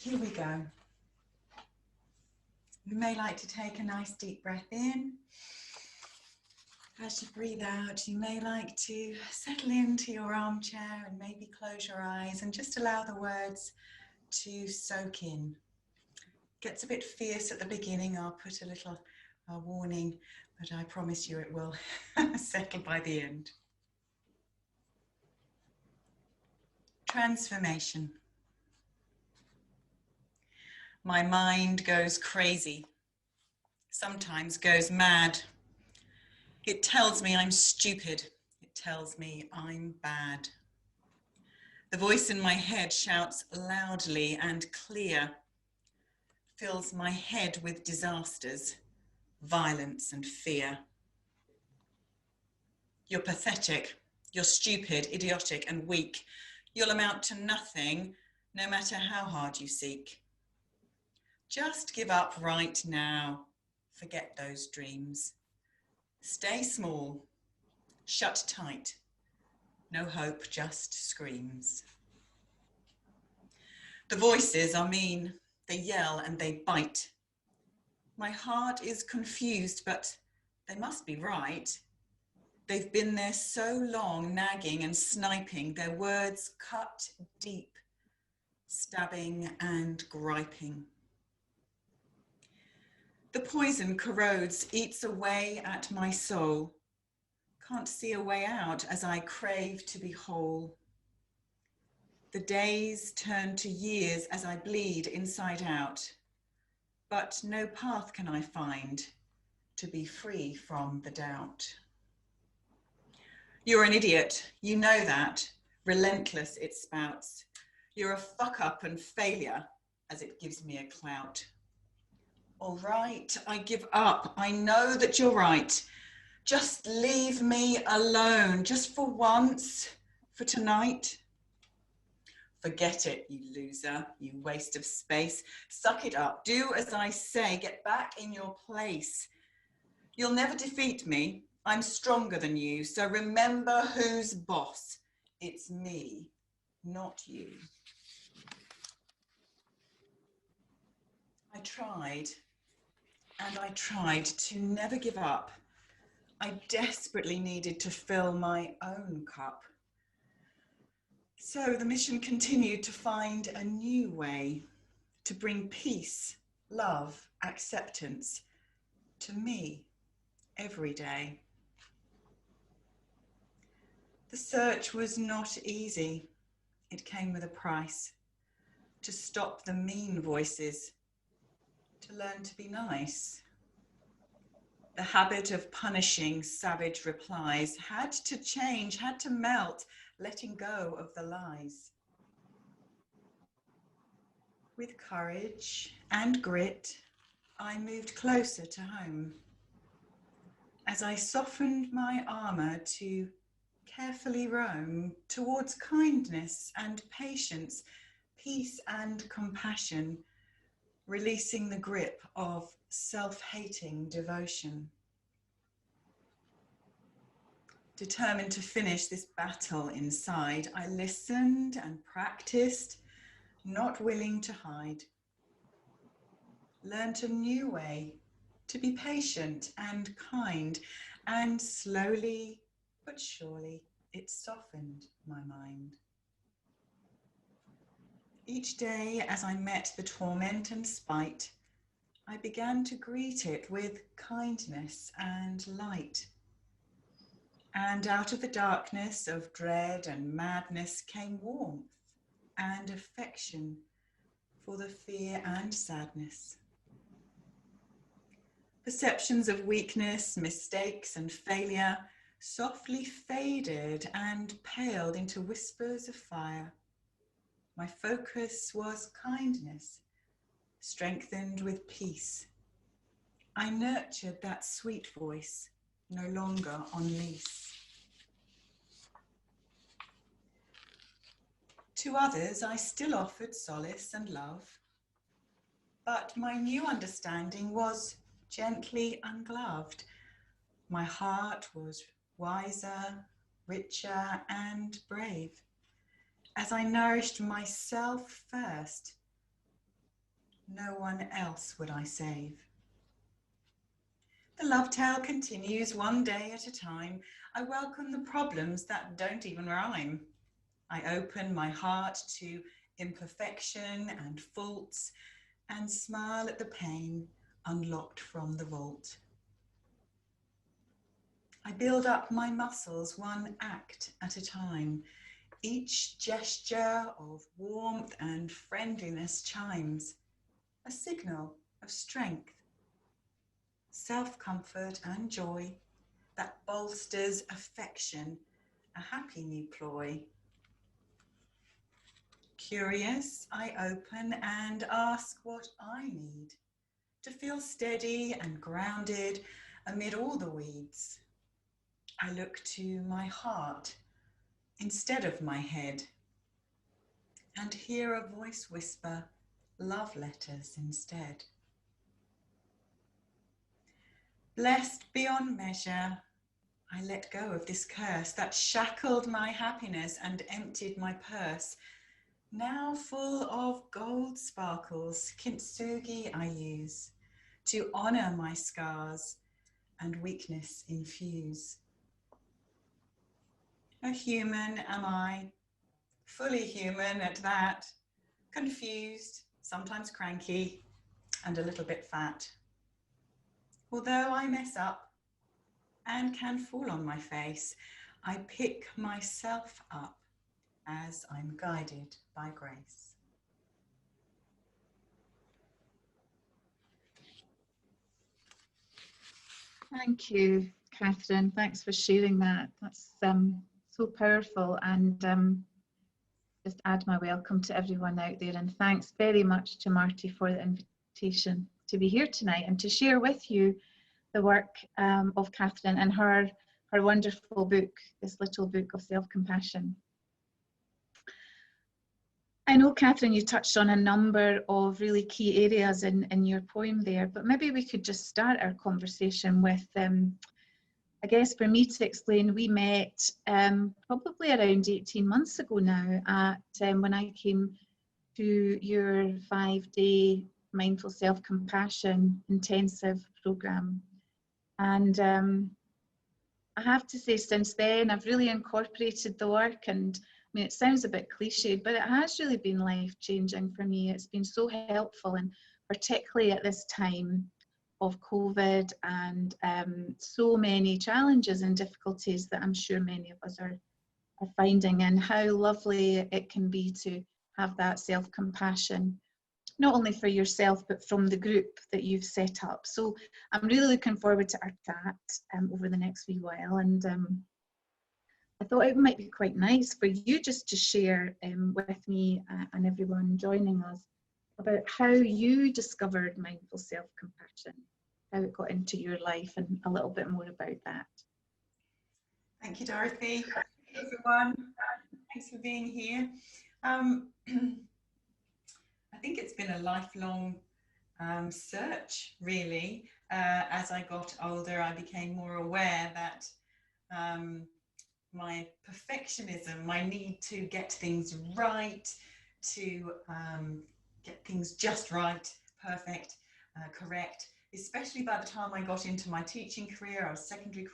here we go. You may like to take a nice deep breath in. As you breathe out, you may like to settle into your armchair and maybe close your eyes and just allow the words to soak in. Gets a bit fierce at the beginning. I'll put a little warning, but I promise you it will settle by the end. Transformation. My mind goes crazy, sometimes goes mad. It tells me I'm stupid. It tells me I'm bad. The voice in my head shouts loudly and clear, fills my head with disasters, violence and fear. You're pathetic, you're stupid, idiotic and weak. You'll amount to nothing, no matter how hard you seek. Just give up right now. Forget those dreams. Stay small, shut tight. No hope, just screams. The voices are mean. They yell and they bite. My heart is confused, but they must be right. They've been there so long, nagging and sniping. Their words cut deep, stabbing and griping. The poison corrodes, eats away at my soul. Can't see a way out as I crave to be whole. The days turn to years as I bleed inside out, but no path can I find to be free from the doubt. You're an idiot, you know that, relentless it spouts. You're a fuck up and failure as it gives me a clout. All right, I give up. I know that you're right. Just leave me alone, just for once, for tonight. Forget it, you loser, you waste of space. Suck it up, do as I say, get back in your place. You'll never defeat me. I'm stronger than you, so remember who's boss. It's me, not you. I tried. And I tried to never give up. I desperately needed to fill my own cup. So the mission continued to find a new way to bring peace, love, acceptance to me every day. The search was not easy. It came with a price. To stop the mean voices, to learn to be nice. The habit of punishing savage replies had to change, had to melt, letting go of the lies. With courage and grit, I moved closer to home. As I softened my armor to carefully roam towards kindness and patience, peace and compassion, releasing the grip of self-hating devotion. Determined to finish this battle inside, I listened and practiced, not willing to hide. Learned a new way to be patient and kind, and slowly but surely it softened my mind. Each day as I met the torment and spite, I began to greet it with kindness and light. And out of the darkness of dread and madness came warmth and affection for the fear and sadness. Perceptions of weakness, mistakes and failure softly faded and paled into whispers of fire. My focus was kindness, strengthened with peace. I nurtured that sweet voice, no longer on lease. To others, I still offered solace and love, but my new understanding was gently ungloved. My heart was wiser, richer, and brave, as I nourished myself first no one else would I save. The love tale continues one day at a time. I welcome the problems that don't even rhyme. I open my heart to imperfection and faults and smile at the pain unlocked from the vault. I build up my muscles one act at a time. Each gesture of warmth and friendliness chimes, a signal of strength, self-comfort and joy that bolsters affection, a happy new ploy. Curious, I open and ask what I need to feel steady and grounded amid all the weeds. I look to my heart instead of my head and hear a voice whisper love letters instead. Blessed beyond measure, I let go of this curse that shackled my happiness and emptied my purse. Now full of gold sparkles, kintsugi I use to honor my scars and weakness infuse. A human am I, fully human at that, confused, sometimes cranky, and a little bit fat. Although I mess up and can fall on my face, I pick myself up as I'm guided by grace. Thank you, Kathryn. Thanks for sharing that. That's so powerful, and just add my welcome to everyone out there, and thanks very much to Marty for the invitation to be here tonight and to share with you the work of Kathryn and her wonderful book, this little book of self-compassion. I know, Kathryn, you touched on a number of really key areas in your poem there, but maybe we could just start our conversation with, I guess for me to explain, we met probably around 18 months ago now at when I came to your 5-day mindful self-compassion intensive program. And I have to say, since then, I've really incorporated the work, and I mean, it sounds a bit cliched, but it has really been life-changing for me. It's been so helpful, and particularly at this time of COVID and so many challenges and difficulties that I'm sure many of us are finding, and how lovely it can be to have that self-compassion, not only for yourself, but from the group that you've set up. So I'm really looking forward to our chat over the next wee while. And I thought it might be quite nice for you just to share with me and everyone joining us about how you discovered mindful self-compassion, how it got into your life, and a little bit more about that. Thank you, Dorothy. Everyone, thanks for being here. I think it's been a lifelong search, really. As I got older, I became more aware that my perfectionism, my need to get things right, to get things just right, perfect, correct, especially by the time I got into my teaching career. I was secondary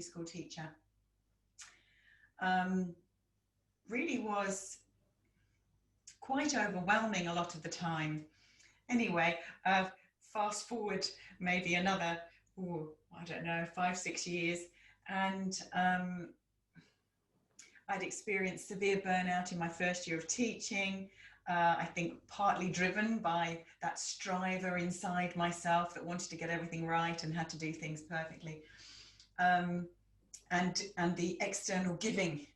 school teacher. Really was quite overwhelming a lot of the time. Anyway, fast forward maybe another, I don't know, 5-6 years, and I'd experienced severe burnout in my first year of teaching. I think partly driven by that striver inside myself that wanted to get everything right and had to do things perfectly, and the external giving.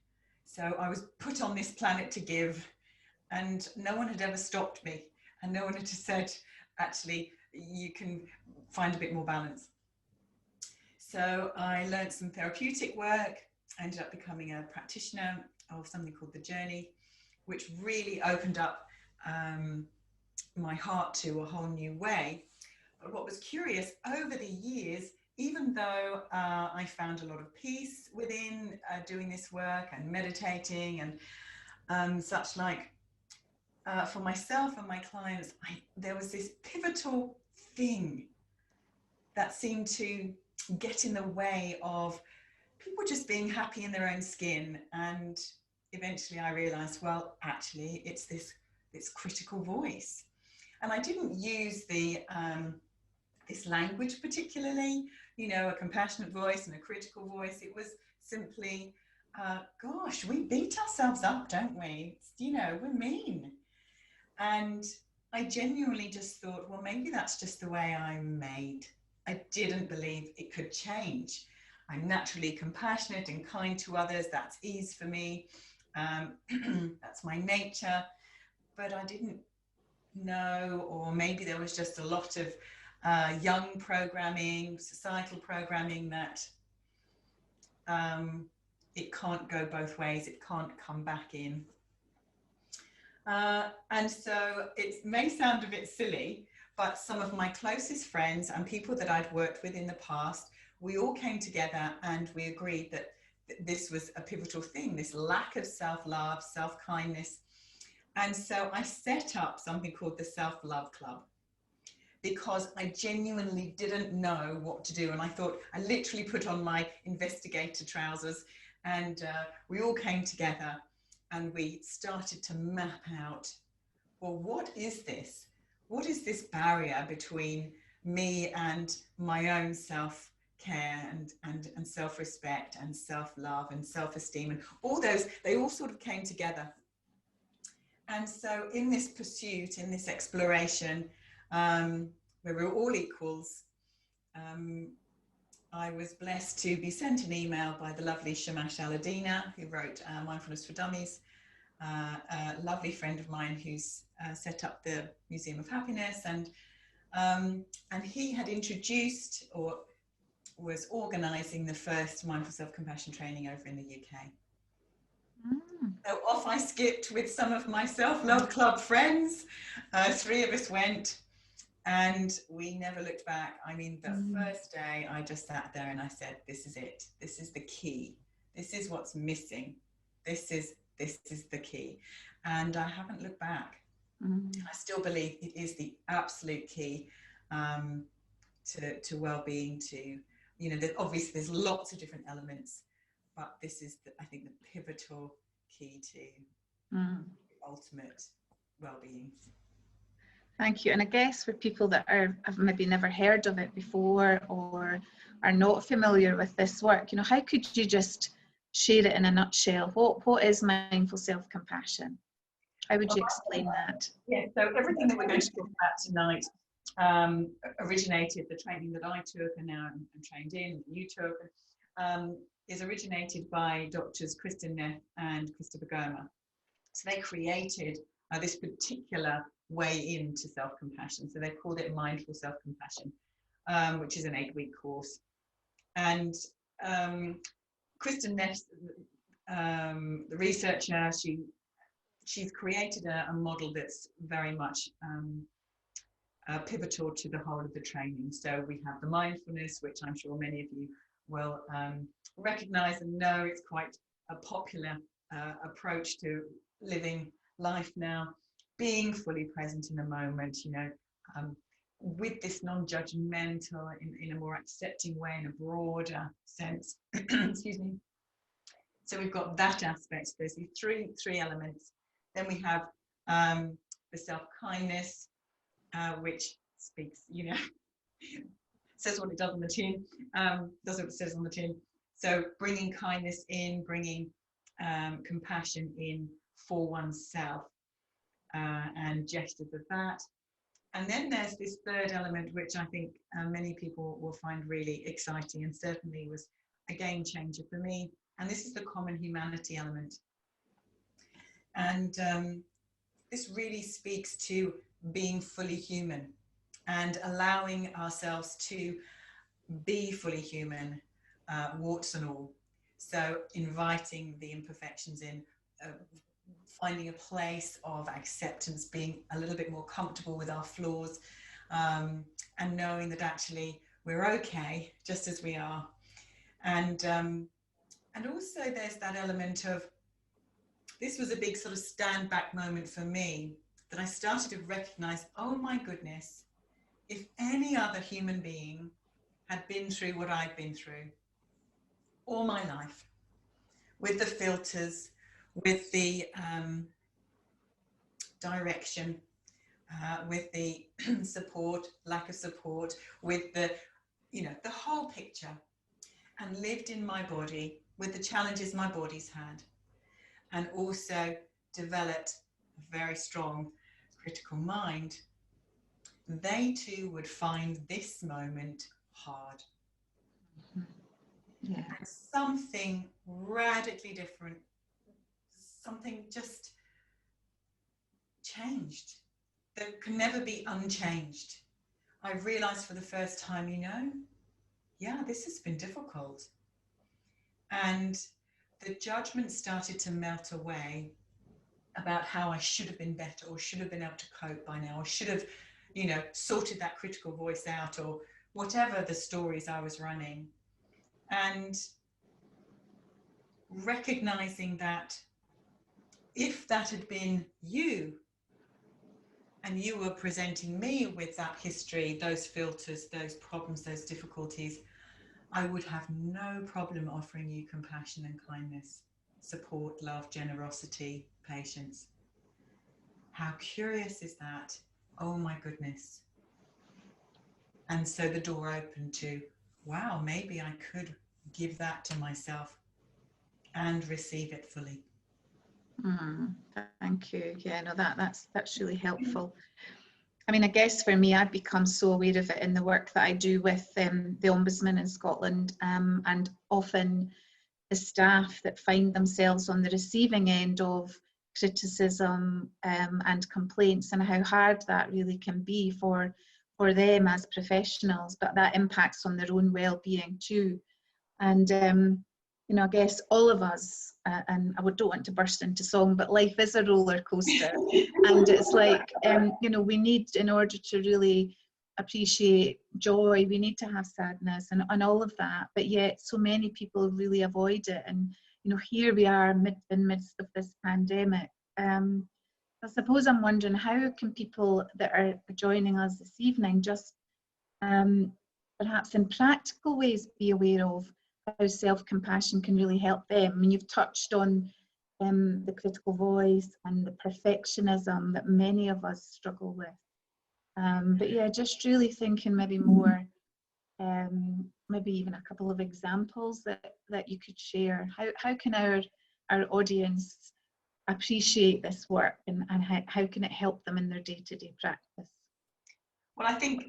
So I was put on this planet to give, and no one had ever stopped me, and no one had said, actually, you can find a bit more balance. So I learned some therapeutic work. I ended up becoming a practitioner of something called The Journey, which really opened up my heart to a whole new way. But what was curious, over the years, even though I found a lot of peace within doing this work and meditating and such like, for myself and my clients, there was this pivotal thing that seemed to get in the way of people just being happy in their own skin. And eventually I realized, well, actually, it's this critical voice. And I didn't use this language particularly, you know, a compassionate voice and a critical voice. It was simply, gosh, we beat ourselves up, don't we? You know, we're mean. And I genuinely just thought, well, maybe that's just the way I'm made. I didn't believe it could change. I'm naturally compassionate and kind to others. That's ease for me. That's my nature. But I didn't know, or maybe there was just a lot of young programming, societal programming that it can't go both ways. It can't come back in. And so it may sound a bit silly, but some of my closest friends and people that I'd worked with in the past, we all came together and we agreed that this was a pivotal thing, this lack of self-love, self-kindness. And so I set up something called the Self-Love Club, because I genuinely didn't know what to do. And I thought, I literally put on my investigator trousers, and we all came together and we started to map out, well, what is this? What is this barrier between me and my own self-care and self-respect and self-love and self-esteem, and all those, they all sort of came together. And so in this pursuit, in this exploration, where we're all equals, I was blessed to be sent an email by the lovely Shamash Aladina, who wrote Mindfulness for Dummies, a lovely friend of mine who's set up the Museum of Happiness, and he had introduced or was organising the first mindful self-compassion training over in the UK. So off I skipped with some of my self-love club friends. 3 of us went, and we never looked back. I mean, the first day I just sat there and I said, this is it. This is the key. This is what's missing. This is the key. And I haven't looked back. I still believe it is the absolute key to well-being, to, you know, obviously there's lots of different elements, but this is, I think, the pivotal key to ultimate well-being. Thank you. And I guess for people that have maybe never heard of it before or are not familiar with this work, you know, how could you just share it in a nutshell? What is mindful self-compassion? How would you explain that? Yeah, so everything that we're going to talk about tonight originated, the training that I took and now I'm trained in, and you took, is originated by doctors Kristin Neff and Christopher Goma. So they created this particular way into self-compassion. So they called it Mindful Self-Compassion, which is an 8-week course. And Kristin Neff, the researcher, she's created a model that's very much pivotal to the whole of the training. So we have the mindfulness, which I'm sure many of you will recognize and know. It's quite a popular approach to living life now, being fully present in the moment, you know, with this non-judgmental, in a more accepting way, in a broader sense. Excuse me. So we've got that aspect. There's these three elements. Then we have the self-kindness, which speaks, you know, says what it does on the tin, does what it says on the tin. So bringing kindness in, bringing compassion in for oneself, and gestures of that. And then there's this third element, which I think many people will find really exciting, and certainly was a game changer for me. And this is the common humanity element. And this really speaks to being fully human and allowing ourselves to be fully human, warts and all. So inviting the imperfections in, finding a place of acceptance, being a little bit more comfortable with our flaws, and knowing that actually we're okay just as we are. And also there's that element of, this was a big sort of stand back moment for me. that I started to recognize, oh my goodness, if any other human being had been through what I'd been through all my life, with the filters, with the direction, with the support, lack of support, with the, you know, the whole picture, and lived in my body with the challenges my body's had, and also developed a very strong critical mind, they too would find this moment hard. Yeah. And something radically different, something just changed that can never be unchanged. I realized for the first time, you know, yeah, this has been difficult. And the judgment started to melt away about how I should have been better, or should have been able to cope by now, or should have, you know, sorted that critical voice out, or whatever the stories I was running. And recognizing that if that had been you, and you were presenting me with that history, those filters, those problems, those difficulties, I would have no problem offering you compassion and kindness, support, love, generosity, patience. How curious is that? Oh my goodness. And so the door opened to, wow, maybe I could give that to myself and receive it fully. Thank you. Yeah, no, that's really helpful. I mean, I guess for me, I've become so aware of it in the work that I do with the Ombudsman in Scotland, and often the staff that find themselves on the receiving end of criticism and complaints, and how hard that really can be for them as professionals, but that impacts on their own well-being too. And you know, I guess all of us, and I don't want to burst into song, but life is a roller coaster. And it's like, you know, we need, in order to really appreciate joy, we need to have sadness and all of that. But yet so many people really avoid it. And, you know, here we are in midst of this pandemic. I suppose I'm wondering, how can people that are joining us this evening just perhaps in practical ways be aware of how self-compassion can really help them? I mean, you've touched on the critical voice and the perfectionism that many of us struggle with. But yeah, just really thinking maybe more, maybe even a couple of examples that you could share. How can our audience appreciate this work, and how can it help them in their day-to-day practice? Well, I think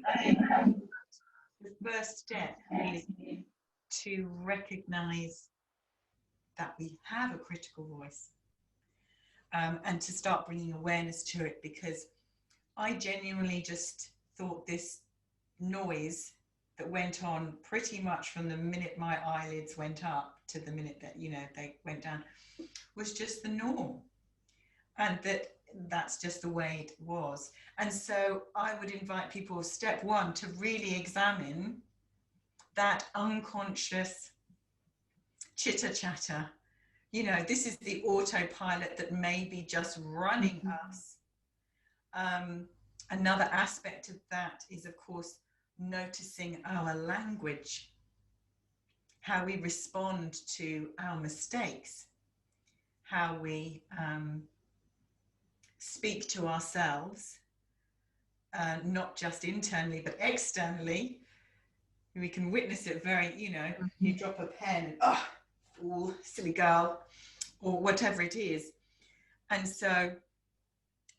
the first step is to recognize that we have a critical voice, and to start bringing awareness to it, because I genuinely just thought this noise that went on pretty much from the minute my eyelids went up to the minute that, you know, they went down, was just the norm, and that's just the way it was. And so I would invite people, step one, to really examine that unconscious chitter chatter. You know, this is the autopilot that may be just running us. Another aspect of that is, of course, noticing our language, how we respond to our mistakes, how we speak to ourselves, not just internally, but externally. We can witness it very, you know, you drop a pen and, oh, fool, silly girl, or whatever it is. And so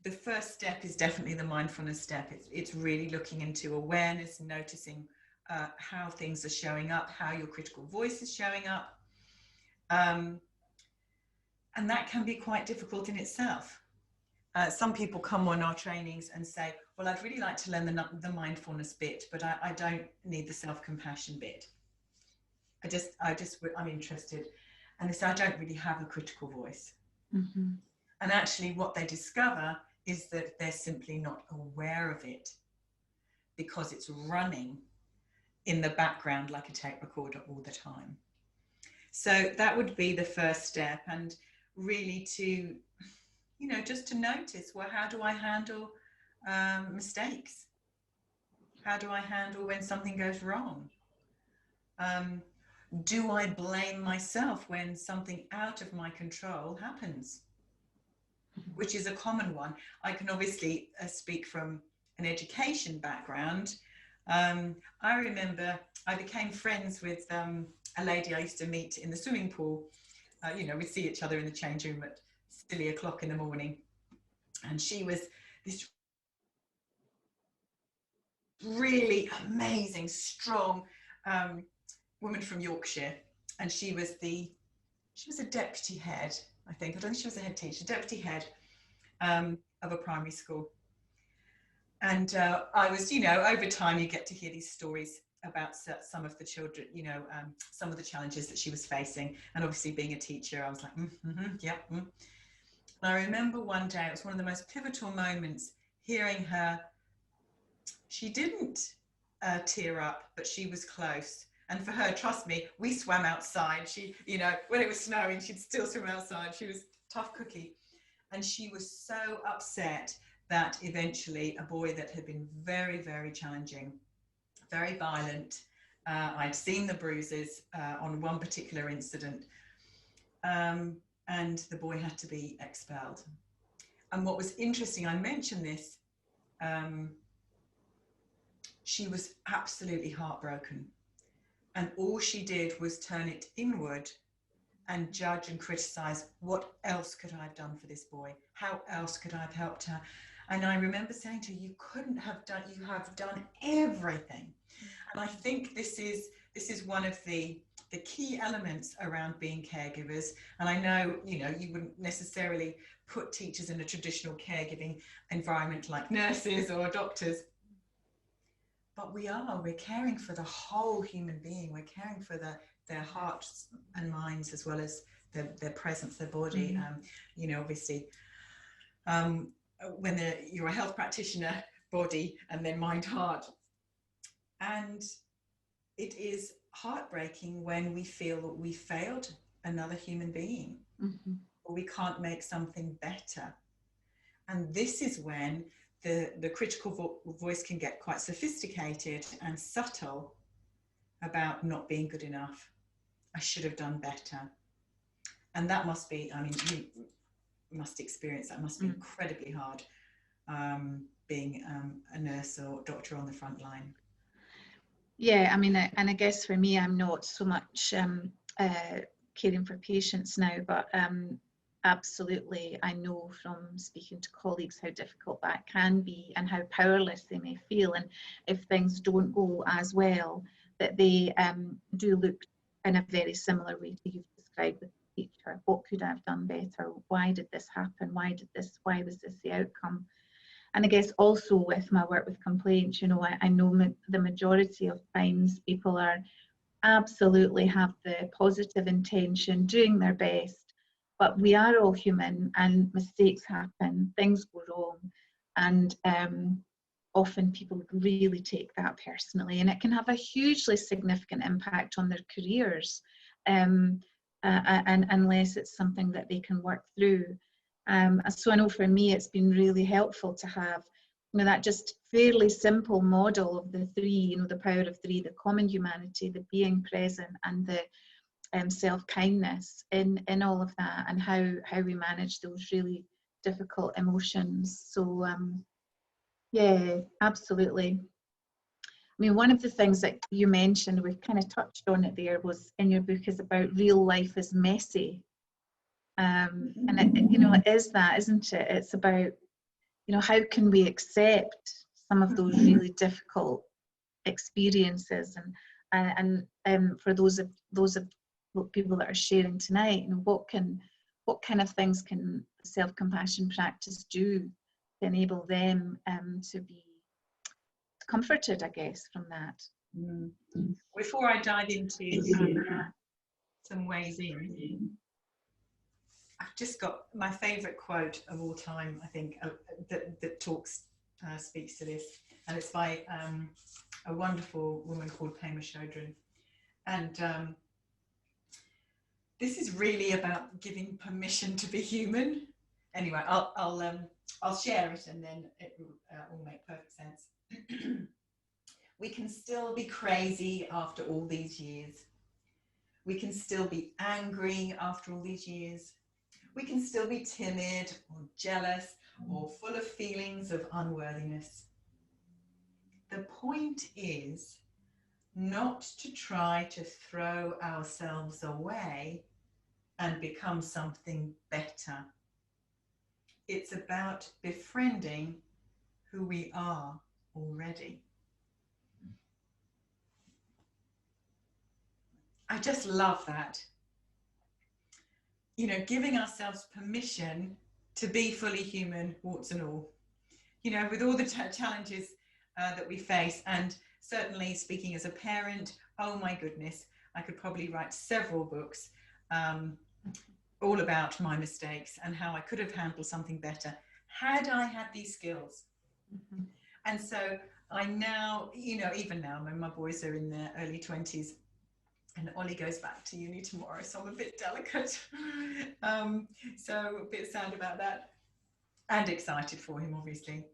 the first step is definitely the mindfulness step. It's really looking into awareness, noticing how things are showing up, how your critical voice is showing up. And that can be quite difficult in itself. Some people come on our trainings and say, well, I'd really like to learn the mindfulness bit, but I don't need the self-compassion bit. I'm interested. And they say, I don't really have a critical voice. And actually what they discover is that they're simply not aware of it, because it's running in the background like a tape recorder all the time. So that would be the first step, and really to you know, just to notice, well, how do I handle mistakes? How do I handle when something goes wrong? Do I blame myself when something out of my control happens? Which is a common one. I can obviously speak from an education background. I remember I became friends with a lady I used to meet in the swimming pool. You know, we'd see each other in the change room at silly o'clock in the morning. And she was this really amazing, strong woman from Yorkshire. And she was a deputy head, I think. I don't think she was a head teacher, deputy head of a primary school. And I was, you know, over time you get to hear these stories about some of the children, you know, some of the challenges that she was facing. And obviously being a teacher, I was like, yeah. And I remember one day, it was one of the most pivotal moments, hearing her. She didn't tear up, but she was close. And for her, trust me, we swam outside. She, you know, when it was snowing, she'd still swim outside. She was a tough cookie. And she was so upset that eventually a boy that had been very, very challenging, very violent, I'd seen the bruises on one particular incident, and the boy had to be expelled. And what was interesting, I mentioned this, she was absolutely heartbroken. And all she did was turn it inward and judge and criticize, what else could I have done for this boy? How else could I have helped her? And I remember saying to her, you couldn't have done, you have done everything. And I think this is one of the key elements around being caregivers. And I know, you know, you wouldn't necessarily put teachers in a traditional caregiving environment like nurses or doctors, but we're caring for the whole human being. We're caring for their hearts and minds, as well as their presence, their body. You know, obviously, when you're a health practitioner, body and then mind, heart. And it is heartbreaking when we feel that we failed another human being, or we can't make something better. And this is when the critical voice can get quite sophisticated and subtle about not being good enough. I should have done better. And that must be, I mean, you must experience that. It must be incredibly hard being a nurse or doctor on the front line. Yeah, I mean, and I guess for me, I'm not so much caring for patients now, but absolutely, I know from speaking to colleagues how difficult that can be and how powerless they may feel. And if things don't go as well, that they do look in a very similar way to you've described with the teacher. What could I have done better? Why did this happen? Why was this the outcome? And I guess also with my work with complaints, you know, I know the majority of times people are absolutely have the positive intention, doing their best, but we are all human and mistakes happen, things go wrong, and often people really take that personally, and it can have a hugely significant impact on their careers, and unless it's something that they can work through. So I know for me it's been really helpful to have, you know, that just fairly simple model of the three, you know, the power of three, the common humanity, the being present, and the self-kindness in all of that, and how we manage those really difficult emotions. So yeah, absolutely. I mean, one of the things that you mentioned, we've kind of touched on it there, was in your book is about real life is messy. And it, you know, it is that, isn't it? It's about, you know, how can we accept some of those really difficult experiences, and for those of people that are sharing tonight, you know, what kind of things can self-compassion practice do to enable them to be comforted, I guess, from that. Before I dive into some ways in, I've just got my favourite quote of all time, I think, that speaks to this, and it's by a wonderful woman called Pema Chodron. And this is really about giving permission to be human. anyway, I'll share it, and then it will make perfect sense. We can still be crazy after all these years. We can still be angry after all these years. We can still be timid or jealous or full of feelings of unworthiness. The point is not to try to throw ourselves away and become something better. It's about befriending who we are already. I just love that. You know, giving ourselves permission to be fully human, warts and all. You know, with all the challenges that we face, and certainly speaking as a parent, oh my goodness, I could probably write several books all about my mistakes and how I could have handled something better had I had these skills. Mm-hmm. And so I now, you know, even now, my boys are in their early 20s, and Ollie goes back to uni tomorrow, so I'm a bit delicate. So a bit sad about that, and excited for him, obviously.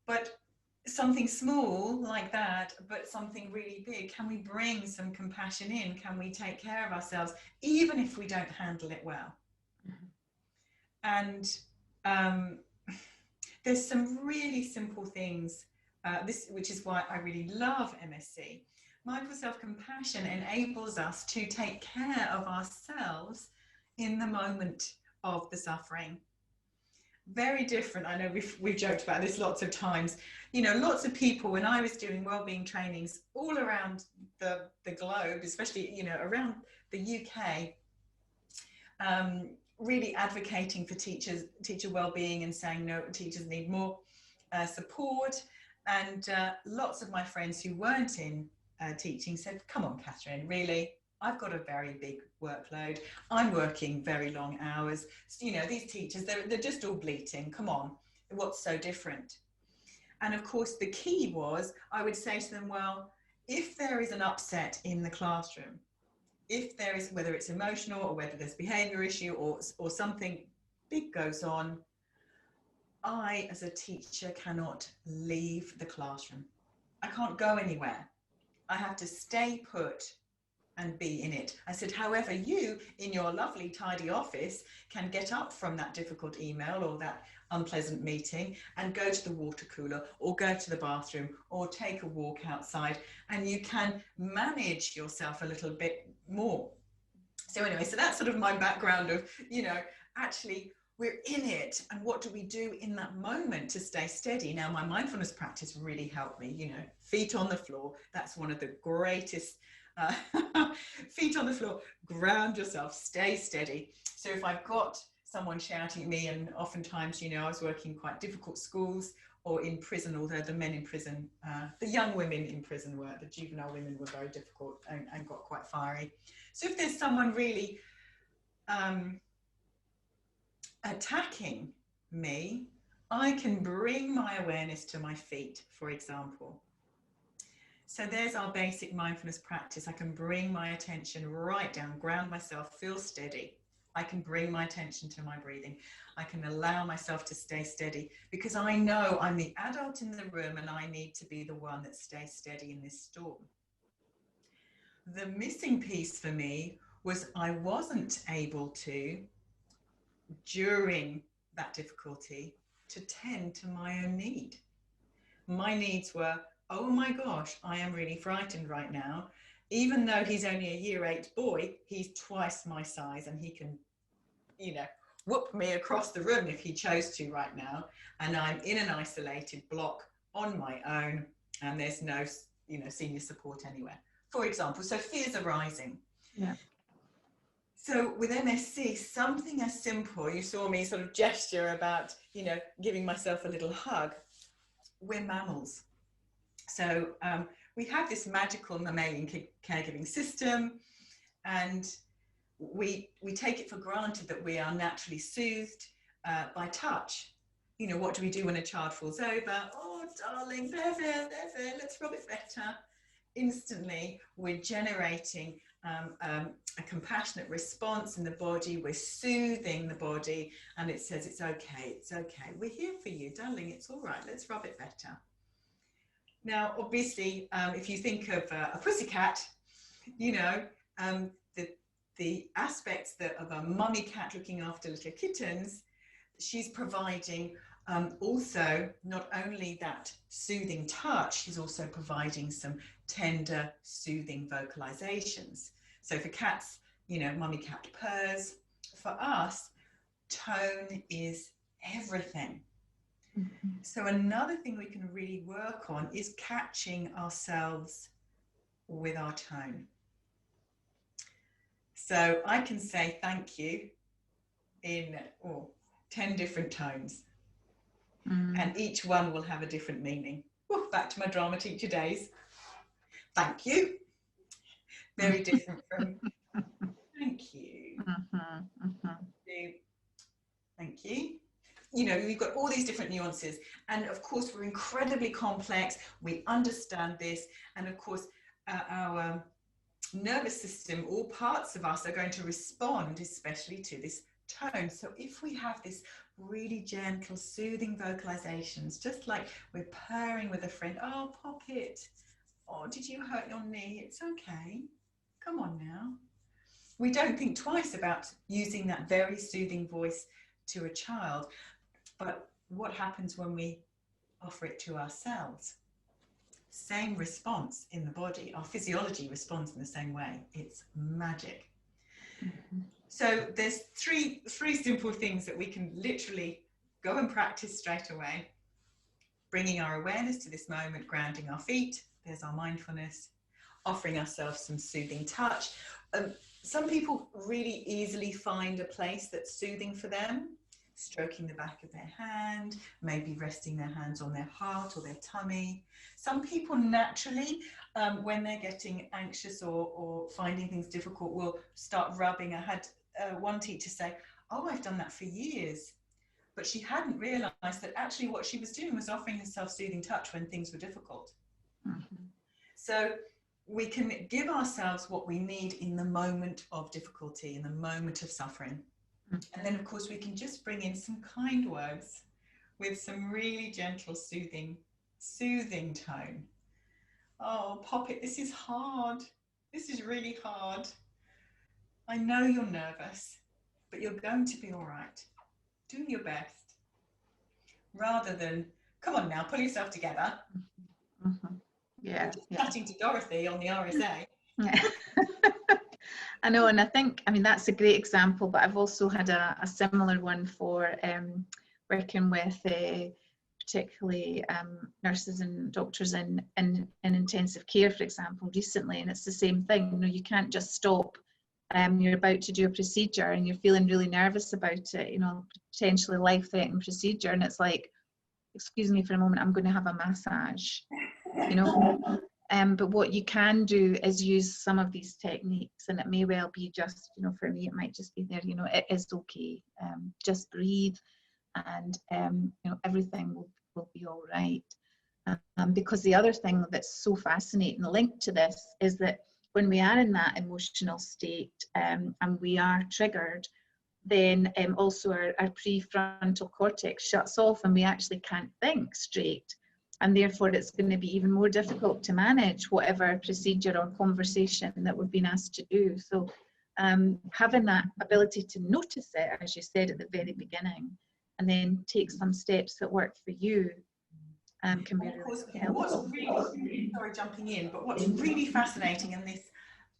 But something small like that, but something really big, can we bring some compassion in? Can we take care of ourselves, even if we don't handle it well? Mm-hmm. And there's some really simple things, which is why I really love MSC. Mindful self-compassion enables us to take care of ourselves in the moment of the suffering. Very different. I know we've joked about this lots of times. You know, lots of people, when I was doing wellbeing trainings all around the globe, especially, you know, around the UK, really advocating for teacher wellbeing and saying, no, teachers need more support. And lots of my friends who weren't in teaching said, come on, Kathryn, really? I've got a very big workload. I'm working very long hours. You know, these teachers, they're just all bleating. Come on, what's so different? And of course, the key was, I would say to them, well, if there is an upset in the classroom, if there is, whether it's emotional or whether there's behavior issue or something big goes on, I, as a teacher, cannot leave the classroom. I can't go anywhere. I have to stay put and be in it. I said, however, you in your lovely tidy office can get up from that difficult email or that unpleasant meeting and go to the water cooler or go to the bathroom or take a walk outside, and you can manage yourself a little bit more. So anyway, so that's sort of my background of, you know, actually we're in it, and what do we do in that moment to stay steady? Now, my mindfulness practice really helped me, you know, feet on the floor. That's one of the greatest feet on the floor, ground yourself, stay steady. So if I've got someone shouting at me, and oftentimes, you know, I was working in quite difficult schools or in prison, although the men in prison, the young women in prison were, the juvenile women were very difficult and got quite fiery. So if there's someone really attacking me, I can bring my awareness to my feet, for example. So there's our basic mindfulness practice. I can bring my attention right down, ground myself, feel steady. I can bring my attention to my breathing. I can allow myself to stay steady because I know I'm the adult in the room and I need to be the one that stays steady in this storm. The missing piece for me was I wasn't able to, during that difficulty, to tend to my own need. My needs were, oh my gosh, I am really frightened right now. Even though he's only a year 8 boy, he's twice my size and he can, you know, whoop me across the room if he chose to right now. And I'm in an isolated block on my own and there's no, you know, senior support anywhere, for example. So fears are rising. Yeah. So with MSC, something as simple, you saw me sort of gesture about, you know, giving myself a little hug. We're mammals. So we have this magical mammalian caregiving system, and we take it for granted that we are naturally soothed by touch. You know, what do we do when a child falls over? Oh, darling, there, let's rub it better. Instantly, we're generating a compassionate response in the body. We're soothing the body, and it says, it's okay, it's okay. We're here for you, darling. It's all right. Let's rub it better. Now, obviously, if you think of a pussycat, you know, the aspects of a mummy cat looking after little kittens, she's providing also not only that soothing touch, she's also providing some tender, soothing vocalizations. So for cats, you know, mummy cat purrs. For us, tone is everything. Mm-hmm. So another thing we can really work on is catching ourselves with our tone. So I can say thank you in 10 different tones. And each one will have a different meaning. Back to my drama teacher days. Thank you. Very different from thank you. Thank you. You know, we've got all these different nuances. And of course, we're incredibly complex. We understand this. And of course, our nervous system, all parts of us are going to respond, especially to this tone. So if we have this really gentle, soothing vocalizations, just like we're purring with a friend, oh, Poppet, oh, did you hurt your knee? It's okay. Come on now. We don't think twice about using that very soothing voice to a child. But what happens when we offer it to ourselves? Same response in the body. Our physiology responds in the same way. It's magic. Mm-hmm. So there's three simple things that we can literally go and practice straight away. Bringing our awareness to this moment, grounding our feet. There's our mindfulness. Offering ourselves some soothing touch. Some people really easily find a place that's soothing for them. Stroking the back of their hand, maybe resting their hands on their heart or their tummy. Some people naturally, when they're getting anxious or finding things difficult, will start rubbing. I had one teacher say, oh, I've done that for years. But she hadn't realized that actually what she was doing was offering herself soothing touch when things were difficult. Mm-hmm. So we can give ourselves what we need in the moment of difficulty, in the moment of suffering. And then, of course, we can just bring in some kind words with some really gentle, soothing tone. Oh, Poppet, this is hard. This is really hard. I know you're nervous, but you're going to be all right. Do your best. Rather than, come on now, pull yourself together. Mm-hmm. Yeah. Chatting to Dorothy on the RSA. Yeah. I know, and I mean, that's a great example, but I've also had a similar one for working with particularly nurses and doctors in intensive care, for example, recently, and it's the same thing. You know, you can't just stop. You're about to do a procedure and you're feeling really nervous about it, you know, potentially life-threatening procedure, and it's like, excuse me for a moment, I'm going to have a massage, you know. But what you can do is use some of these techniques, and it may well be just, you know, for me, it might just be there, you know, it is okay. Just breathe, and, you know, everything will be all right. Because the other thing that's so fascinating linked to this is that when we are in that emotional state and we are triggered, then also our prefrontal cortex shuts off and we actually can't think straight. And therefore, it's going to be even more difficult to manage whatever procedure or conversation that we've been asked to do. So having that ability to notice it, as you said at the very beginning, and then take some steps that work for you can be really helpful. What's really, sorry, jumping in, but what's really fascinating, and this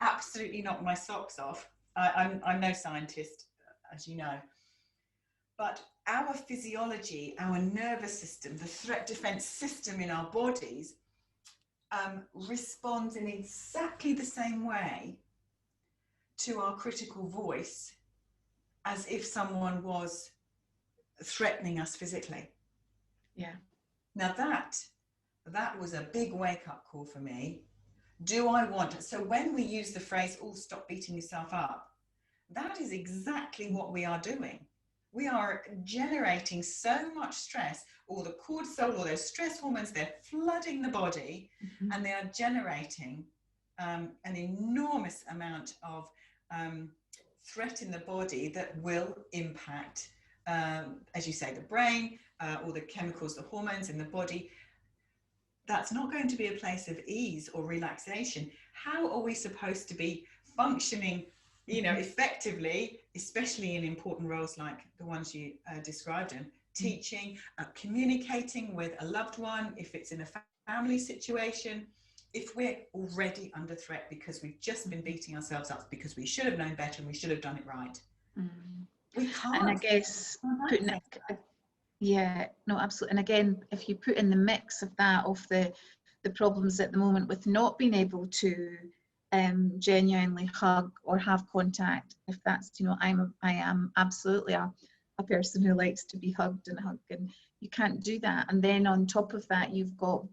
absolutely knocked my socks off. I'm no scientist, as you know, but our physiology, our nervous system, the threat defense system in our bodies responds in exactly the same way to our critical voice as if someone was threatening us physically. Yeah. Now that was a big wake-up call for me. Do I want it? So when we use the phrase, oh, stop beating yourself up, that is exactly what we are doing. We are generating so much stress, all the cortisol, all those stress hormones, they're flooding the body, and they are generating an enormous amount of threat in the body that will impact, as you say, the brain, all the chemicals, the hormones in the body. That's not going to be a place of ease or relaxation. How are we supposed to be functioning, effectively, especially in important roles like the ones you described, in teaching, communicating with a loved one, if it's in a family situation, if we're already under threat because we've just been beating ourselves up because we should have known better and we should have done it right. We can't. And I guess putting it, yeah, no, absolutely. And again, if you put in the mix of that, of the problems at the moment with not being able to genuinely hug or have contact, if that's, I am absolutely a person who likes to be hugged and hugged, and you can't do that. And then on top of that, you've got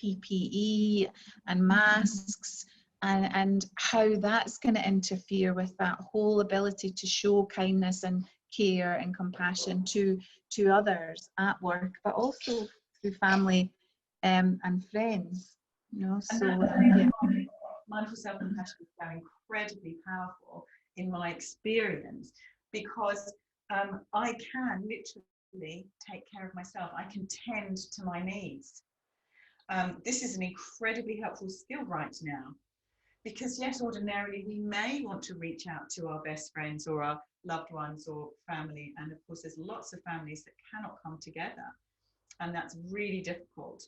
PPE and masks, and how that's going to interfere with that whole ability to show kindness and care and compassion to others at work, but also through family and friends. So yeah. Mindful self-compassion is so incredibly powerful in my experience, because I can literally take care of myself. I can tend to my needs. This is an incredibly helpful skill right now, because yes, ordinarily we may want to reach out to our best friends or our loved ones or family, and of course there's lots of families that cannot come together, and that's really difficult.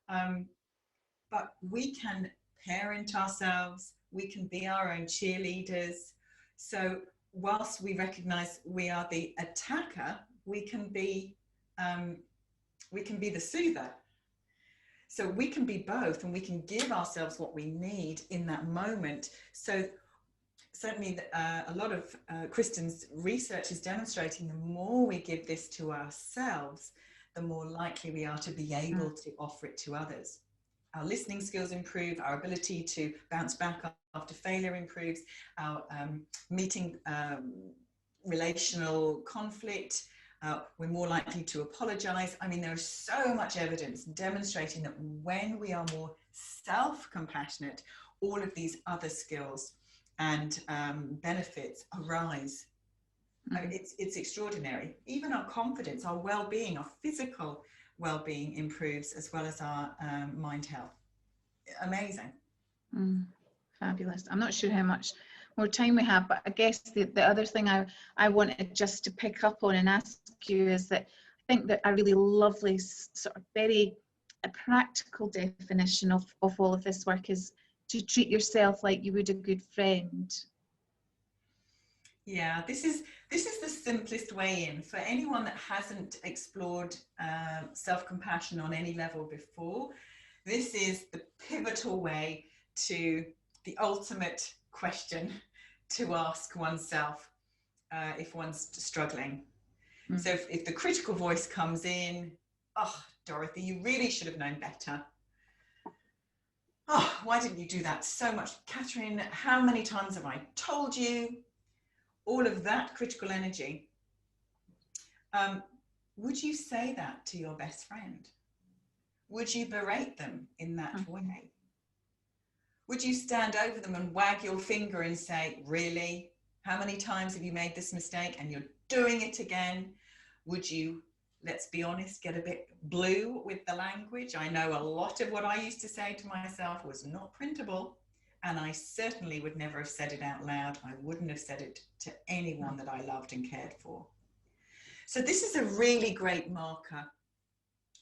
But we can parent ourselves, we can be our own cheerleaders. So whilst we recognize we are the attacker, we can be the soother. So we can be both, and we can give ourselves what we need in that moment. So certainly a lot of Kristen's research is demonstrating the more we give this to ourselves, the more likely we are to be able to offer it to others. Our listening skills improve, our ability to bounce back after failure improves, our meeting relational conflict, we're more likely to apologize. I mean, there is so much evidence demonstrating that when we are more self-compassionate, all of these other skills and benefits arise. It's extraordinary. Even our confidence, our well-being, our physical well-being improves, as well as our mind health. Amazing. Fabulous. I'm not sure how much more time we have, but I guess the other thing I wanted just to pick up on and ask you is that I think that a really lovely, sort of very practical definition of all of this work is to treat yourself like you would a good friend. Yeah, this is the simplest way in for anyone that hasn't explored self-compassion on any level before. This is the pivotal way to the ultimate question to ask oneself if one's struggling. So if the critical voice comes in, oh, Dorothy, you really should have known better. Oh, why didn't you do that so much? Kathryn, how many times have I told you? All of that critical energy. Would you say that to your best friend? Would you berate them in that way? Would you stand over them and wag your finger and say, really? How many times have you made this mistake and you're doing it again? Would you, let's be honest, get a bit blue with the language? I know a lot of what I used to say to myself was not printable, and I certainly would never have said it out loud. I wouldn't have said it to anyone that I loved and cared for. So this is a really great marker.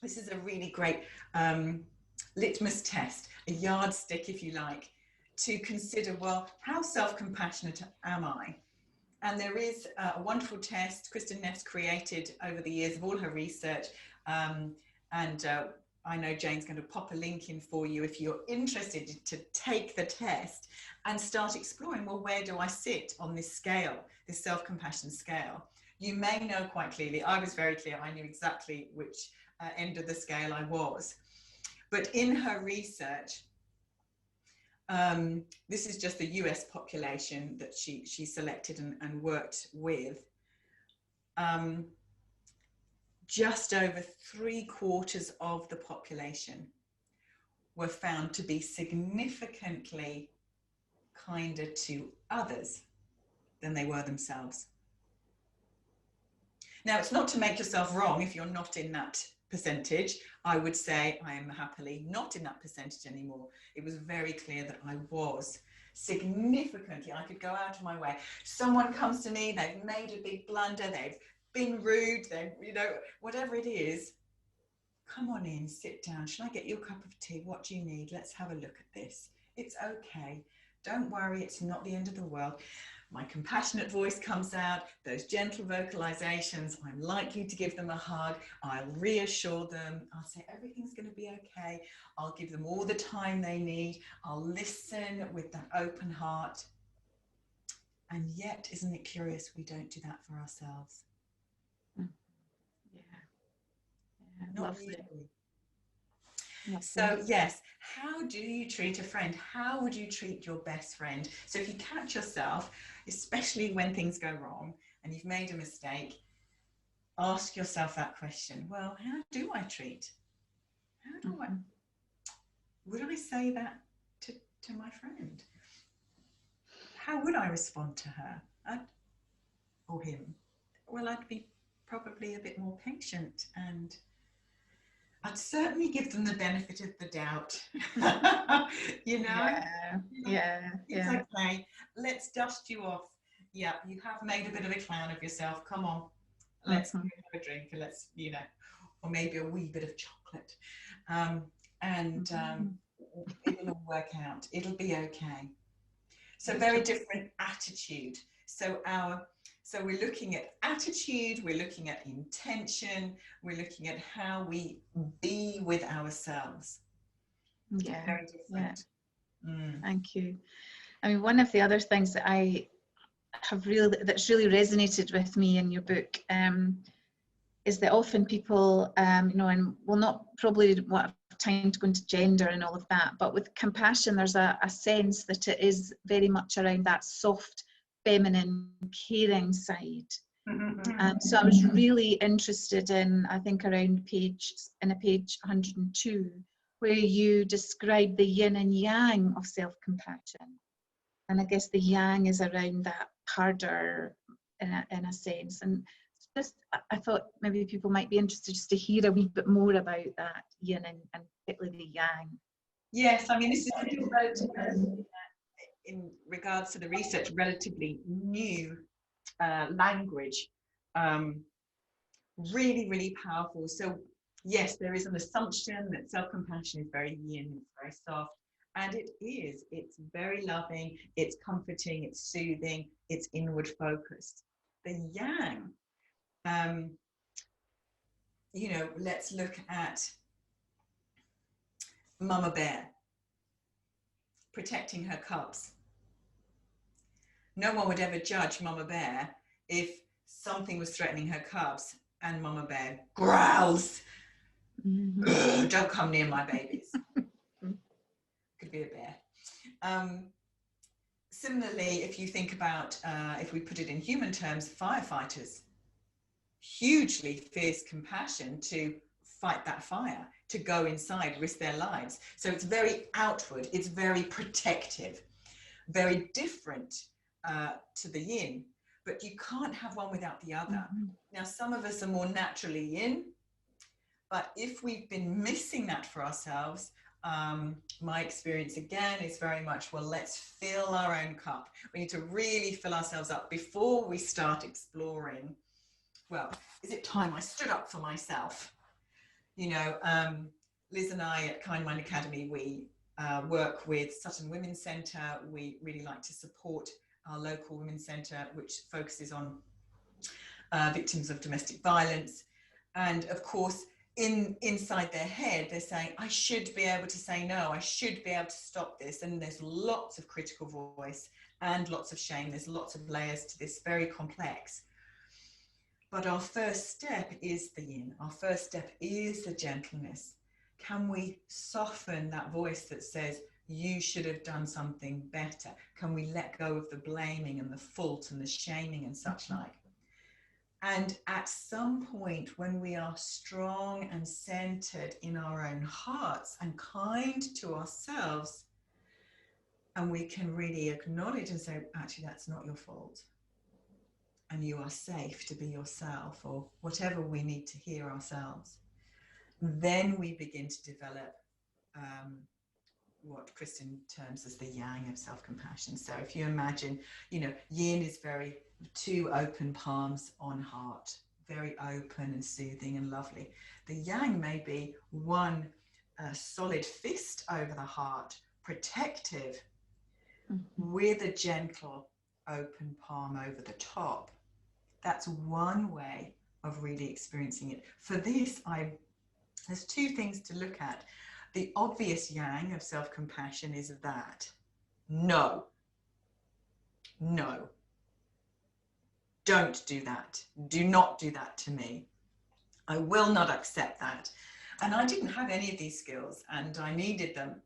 This is a really great litmus test, a yardstick, if you like, to consider, well, how self-compassionate am I? And there is a wonderful test Kristen Neff's created over the years of all her research. I know Jane's going to pop a link in for you if you're interested to take the test and start exploring, well, where do I sit on this scale, this self-compassion scale? You may know quite clearly, I was very clear, I knew exactly which end of the scale I was. But in her research, this is just the US population that she selected and worked with. Just over 3/4 of the population were found to be significantly kinder to others than they were themselves. Now, it's not to make yourself wrong if you're not in that percentage. I would say I am happily not in that percentage anymore. It was very clear that I was significantly. I could go out of my way. Someone comes to me, they've made a big blunder, they've been rude, they've, you know, whatever it is. Come on in, sit down. Shall I get you a cup of tea? What do you need? Let's have a look at this. It's okay. Don't worry, it's not the end of the world. My compassionate voice comes out, those gentle vocalizations, I'm likely to give them a hug, I'll reassure them, I'll say everything's going to be okay, I'll give them all the time they need, I'll listen with that open heart. And yet, isn't it curious, we don't do that for ourselves? Yeah. Not Lovely. really. Lovely. So yes, how do you treat a friend? How would you treat your best friend? So if you catch yourself, especially when things go wrong and you've made a mistake, ask yourself that question. Well, how do I treat? How do I? Would I say that to my friend? How would I respond to her or him? Well, I'd be probably a bit more patient, and I'd certainly give them the benefit of the doubt. You know? Yeah. It's okay. Let's dust you off. Yeah, you have made a bit of a clown of yourself. Come on. Let's have a drink, and let's, you know, or maybe a wee bit of chocolate. It'll all work out. It'll be okay. So very different attitude. So we're looking at attitude, we're looking at intention, we're looking at how we be with ourselves. Yeah. Very different. Yeah. Thank you. I mean, one of the other things that that's really resonated with me in your book is that often people, you know, and we'll not probably want to have time to go into gender and all of that, but with compassion, there's a sense that it is very much around that soft, feminine, caring side. And so I was really interested in, I think around page 102, where you describe the yin and yang of self-compassion. And I guess the yang is around that harder in a sense. And just, I thought maybe people might be interested just to hear a wee bit more about that yin and particularly the yang. Yes, I mean, this is relatively, in regards to the research, relatively new language. Really, really powerful. So yes, there is an assumption that self-compassion is very yin, it's very soft. And it is. It's very loving, it's comforting, it's soothing, it's inward focused. The yang, you know, let's look at Mama Bear protecting her cubs. No one would ever judge Mama Bear if something was threatening her cubs and Mama Bear growls, don't come near my babies. Could be a bear. Similarly, if you think about, if we put it in human terms, firefighters, hugely fierce compassion to fight that fire, to go inside, risk their lives. So it's very outward, it's very protective, very different to the yin, but you can't have one without the other. Now, some of us are more naturally yin, but if we've been missing that for ourselves, my experience again is very much, well, let's fill our own cup. We need to really fill ourselves up before we start exploring, well, is it time I stood up for myself? You know, Liz and I at Kind Mind Academy, we work with Sutton Women's Centre. We really like to support our local women's centre, which focuses on victims of domestic violence. And of course, inside their head, they're saying, I should be able to say no, I should be able to stop this. And there's lots of critical voice and lots of shame. There's lots of layers to this, very complex. But our first step is the yin. Our first step is the gentleness. Can we soften that voice that says, you should have done something better? Can we let go of the blaming and the fault and the shaming and such like? And at some point, when we are strong and centered in our own hearts and kind to ourselves, And we can really acknowledge and say, actually, that's not your fault. And you are safe to be yourself, or whatever we need to hear ourselves. Then we begin to develop what Kristen terms as the yang of self-compassion. So if you imagine, yin is very two open palms on heart, very open and soothing and lovely. The yang may be one solid fist over the heart, protective, with a gentle open palm over the top. That's one way of really experiencing it. For this, there's two things to look at. The obvious yang of self-compassion is that. No. Don't do that. Do not do that to me. I will not accept that. And I didn't have any of these skills, and I needed them,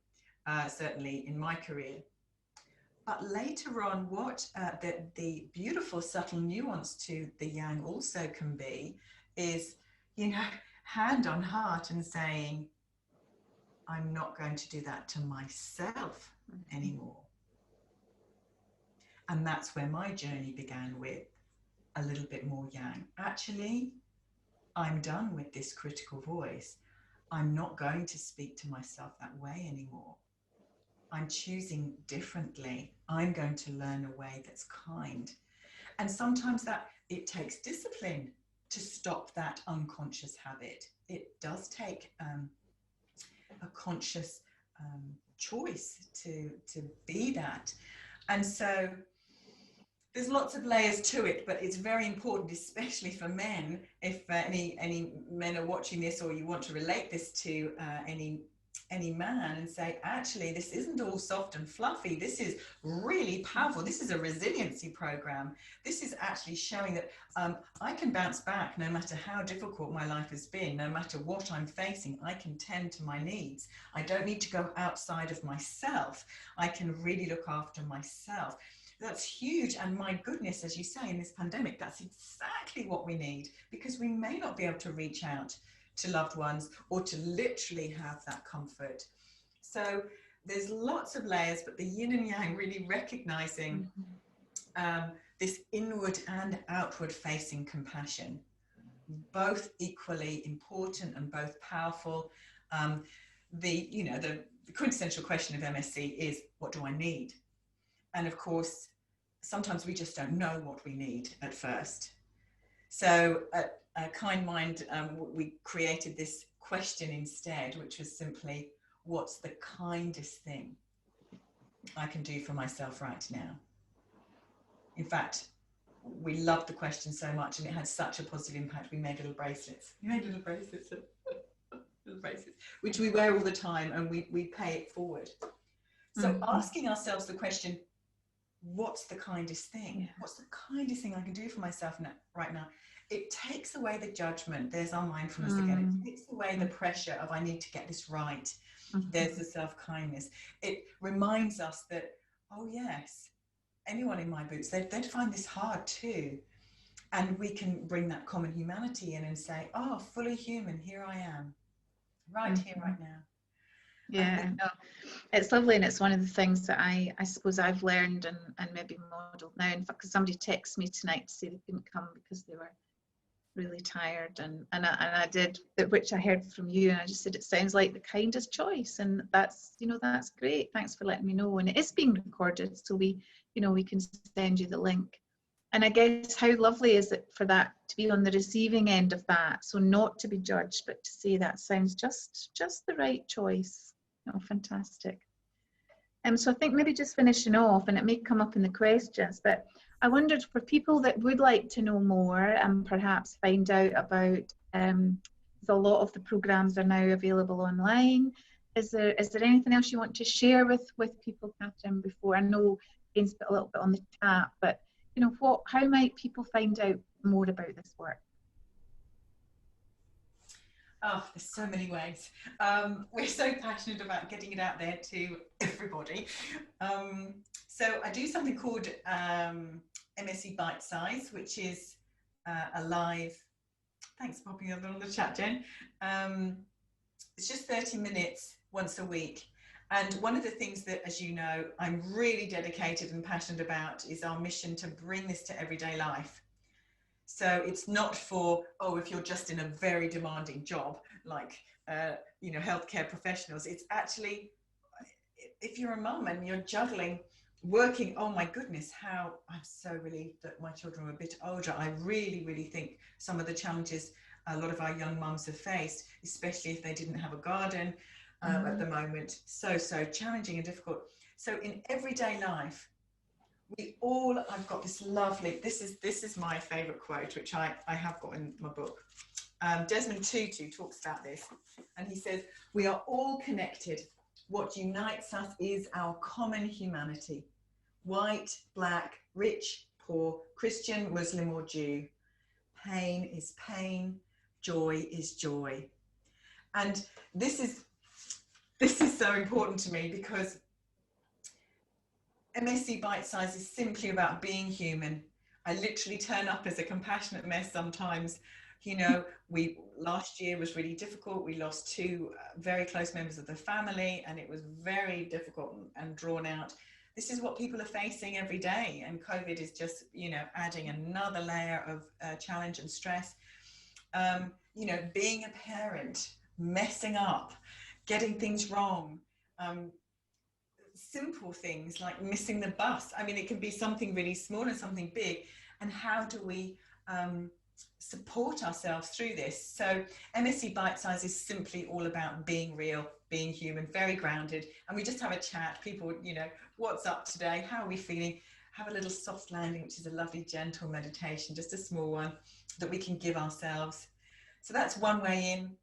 certainly in my career. But later on, what the beautiful, subtle nuance to the yang also can be is, hand on heart and saying, I'm not going to do that to myself anymore. And that's where my journey began, with a little bit more yang. Actually, I'm done with this critical voice. I'm not going to speak to myself that way anymore. I'm choosing differently. I'm going to learn a way that's kind. And sometimes that it takes discipline to stop that unconscious habit. It does take a conscious choice to be that. And so there's lots of layers to it, but it's very important, especially for men. If any men are watching this, or you want to relate this to any man and say, actually, this isn't all soft and fluffy. This is really powerful. This is a resiliency program. This is actually showing that I can bounce back no matter how difficult my life has been, no matter what I'm facing. I can tend to my needs. I don't need to go outside of myself. I can really look after myself. That's huge. And my goodness, as you say, in this pandemic, that's exactly what we need, because we may not be able to reach out to loved ones or to literally have that comfort. So there's lots of layers, but the yin and yang really recognizing this inward and outward facing compassion, both equally important and both powerful. The quintessential question of MSC is, what do I need? And of course, sometimes we just don't know what we need at first. So at Kind Mind, we created this question instead, which was simply, what's the kindest thing I can do for myself right now? In fact, we loved the question so much, and it had such a positive impact. We made little bracelets. Little bracelets, which we wear all the time, and we pay it forward. So asking ourselves the question, what's the kindest thing? What's the kindest thing I can do for myself right now? It takes away the judgment. There's our mindfulness again. It takes away the pressure of, I need to get this right. There's the self-kindness. It reminds us that, oh yes, anyone in my boots, they'd find this hard too. And we can bring that common humanity in and say, oh, fully human, here I am, right here, right now. Yeah, no, it's lovely, and it's one of the things that I suppose I've learned and maybe modelled now. In fact, because somebody texted me tonight to say they couldn't come because they were really tired, and I did, which I heard from you, and I just said, it sounds like the kindest choice, and that's that's great. Thanks for letting me know. And it is being recorded, so we can send you the link. And I guess how lovely is it for that to be on the receiving end of that, so not to be judged, but to say that sounds just the right choice. Fantastic. So I think maybe just finishing off, and it may come up in the questions, but I wondered, for people that would like to know more and perhaps find out about, a lot of the programs are now available online. Is there anything else you want to share with people, Kathryn, before? I know Jane's put a little bit on the tap, but how might people find out more about this work? Oh, there's so many ways. We're so passionate about getting it out there to everybody. So I do something called MSC Bite Size, which is a live, thanks for popping over on the chat, Jen. It's just 30 minutes once a week. And one of the things that, as you know, I'm really dedicated and passionate about is our mission to bring this to everyday life. So it's not for, oh, if you're just in a very demanding job, like, healthcare professionals. It's actually, if you're a mum and you're juggling, working, oh my goodness, how I'm so relieved that my children are a bit older. I really, really think some of the challenges a lot of our young mums have faced, especially if they didn't have a garden at the moment, so challenging and difficult. So in everyday life, I've got this lovely, this is my favorite quote, which I have got in my book. Desmond Tutu talks about this, and he says, we are all connected. What unites us is our common humanity. White, black, rich, poor, Christian, Muslim or Jew. Pain is pain, joy is joy. And this is so important to me, because MSC Bite Size is simply about being human. I literally turn up as a compassionate mess sometimes. Last year was really difficult. We lost two very close members of the family, and it was very difficult and drawn out. This is what people are facing every day, and COVID is just, adding another layer of challenge and stress. Being a parent, messing up, getting things wrong, simple things like missing the bus. I mean, it can be something really small and something big. And how do we support ourselves through this? So MSC Bite Size is simply all about being real, being human, very grounded. And we just have a chat. People, what's up today? How are we feeling? Have a little soft landing, which is a lovely, gentle meditation, just a small one that we can give ourselves. So that's one way in.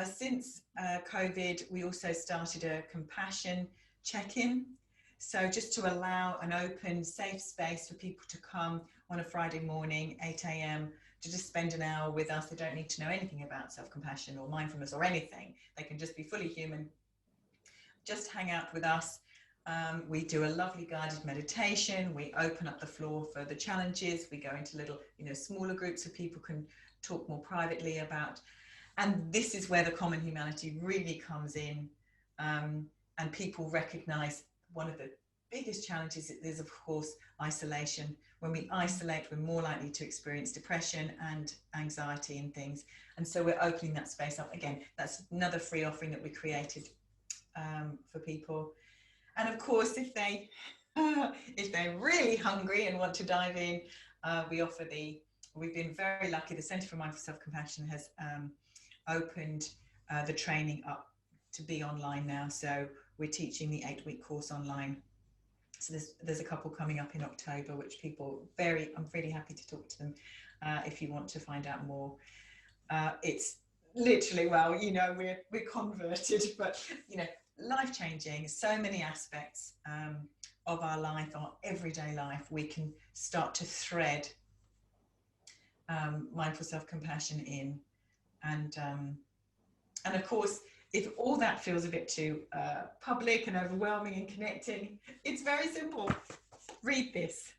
Since COVID, we also started a compassion check-in. So just to allow an open, safe space for people to come on a Friday morning, 8 a.m, to just spend an hour with us. They don't need to know anything about self-compassion or mindfulness or anything. They can just be fully human, just hang out with us. We do a lovely guided meditation. We open up the floor for the challenges. We go into little, smaller groups so people can talk more privately about. And this is where the common humanity really comes in. And people recognize one of the biggest challenges is, of course, isolation. When we isolate, we're more likely to experience depression and anxiety and things. And so we're opening that space up. Again, that's another free offering that we created for people. And of course, if they're really hungry and want to dive in, we've been very lucky. The Centre for Mindful Self-Compassion has opened the training up to be online now. So we're teaching the 8-week course online. So there's a couple coming up in October, which I'm really happy to talk to them if you want to find out more. It's literally, we're converted, but life-changing. So many aspects of our life, our everyday life, we can start to thread mindful self-compassion in. And of course, if all that feels a bit too public and overwhelming and connecting, it's very simple. Read this.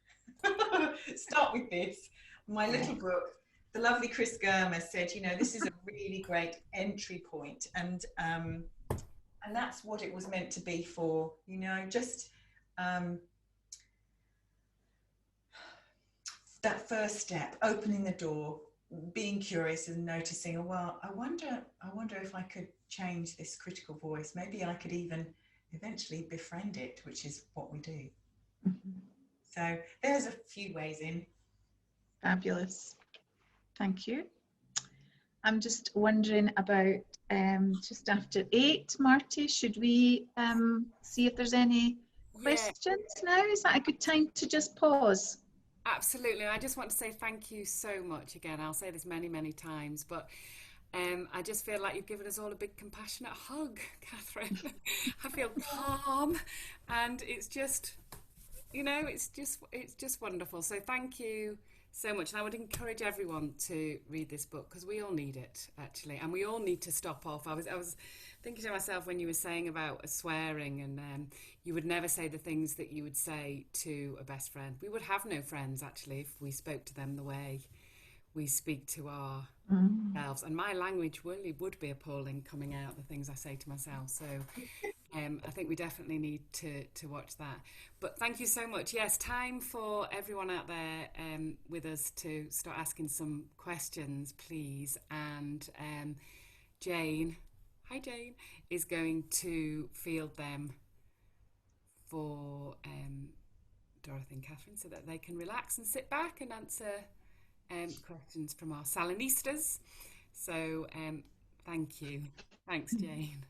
Start with this. My little book, the lovely Chris Germer said, this is a really great entry point. And that's what it was meant to be for, just that first step, opening the door, being curious and noticing, I wonder if I could change this critical voice. Maybe I could even eventually befriend it, which is what we do. Mm-hmm. So there's a few ways in. Fabulous. Thank you. I'm just wondering about just after 8, Marty, should we see if there's any questions now? Is that a good time to just pause? Absolutely. I just want to say thank you so much again. I'll say this many, many times, but I just feel like you've given us all a big compassionate hug, Kathryn. I feel calm, and it's just, it's just wonderful. So thank you so much. And I would encourage everyone to read this book, because we all need it, actually, and we all need to stop off. I was thinking to myself when you were saying about swearing, and you would never say the things that you would say to a best friend. We would have no friends, actually, if we spoke to them the way we speak to ourselves. And my language really would be appalling coming out, the things I say to myself. So I think we definitely need to watch that. But thank you so much. Yes, time for everyone out there with us to start asking some questions, please. And Jane, hi Jane, is going to field them for Dorothy and Kathryn so that they can relax and sit back and answer questions from our Salonistas. So thank you. Thanks, Jane.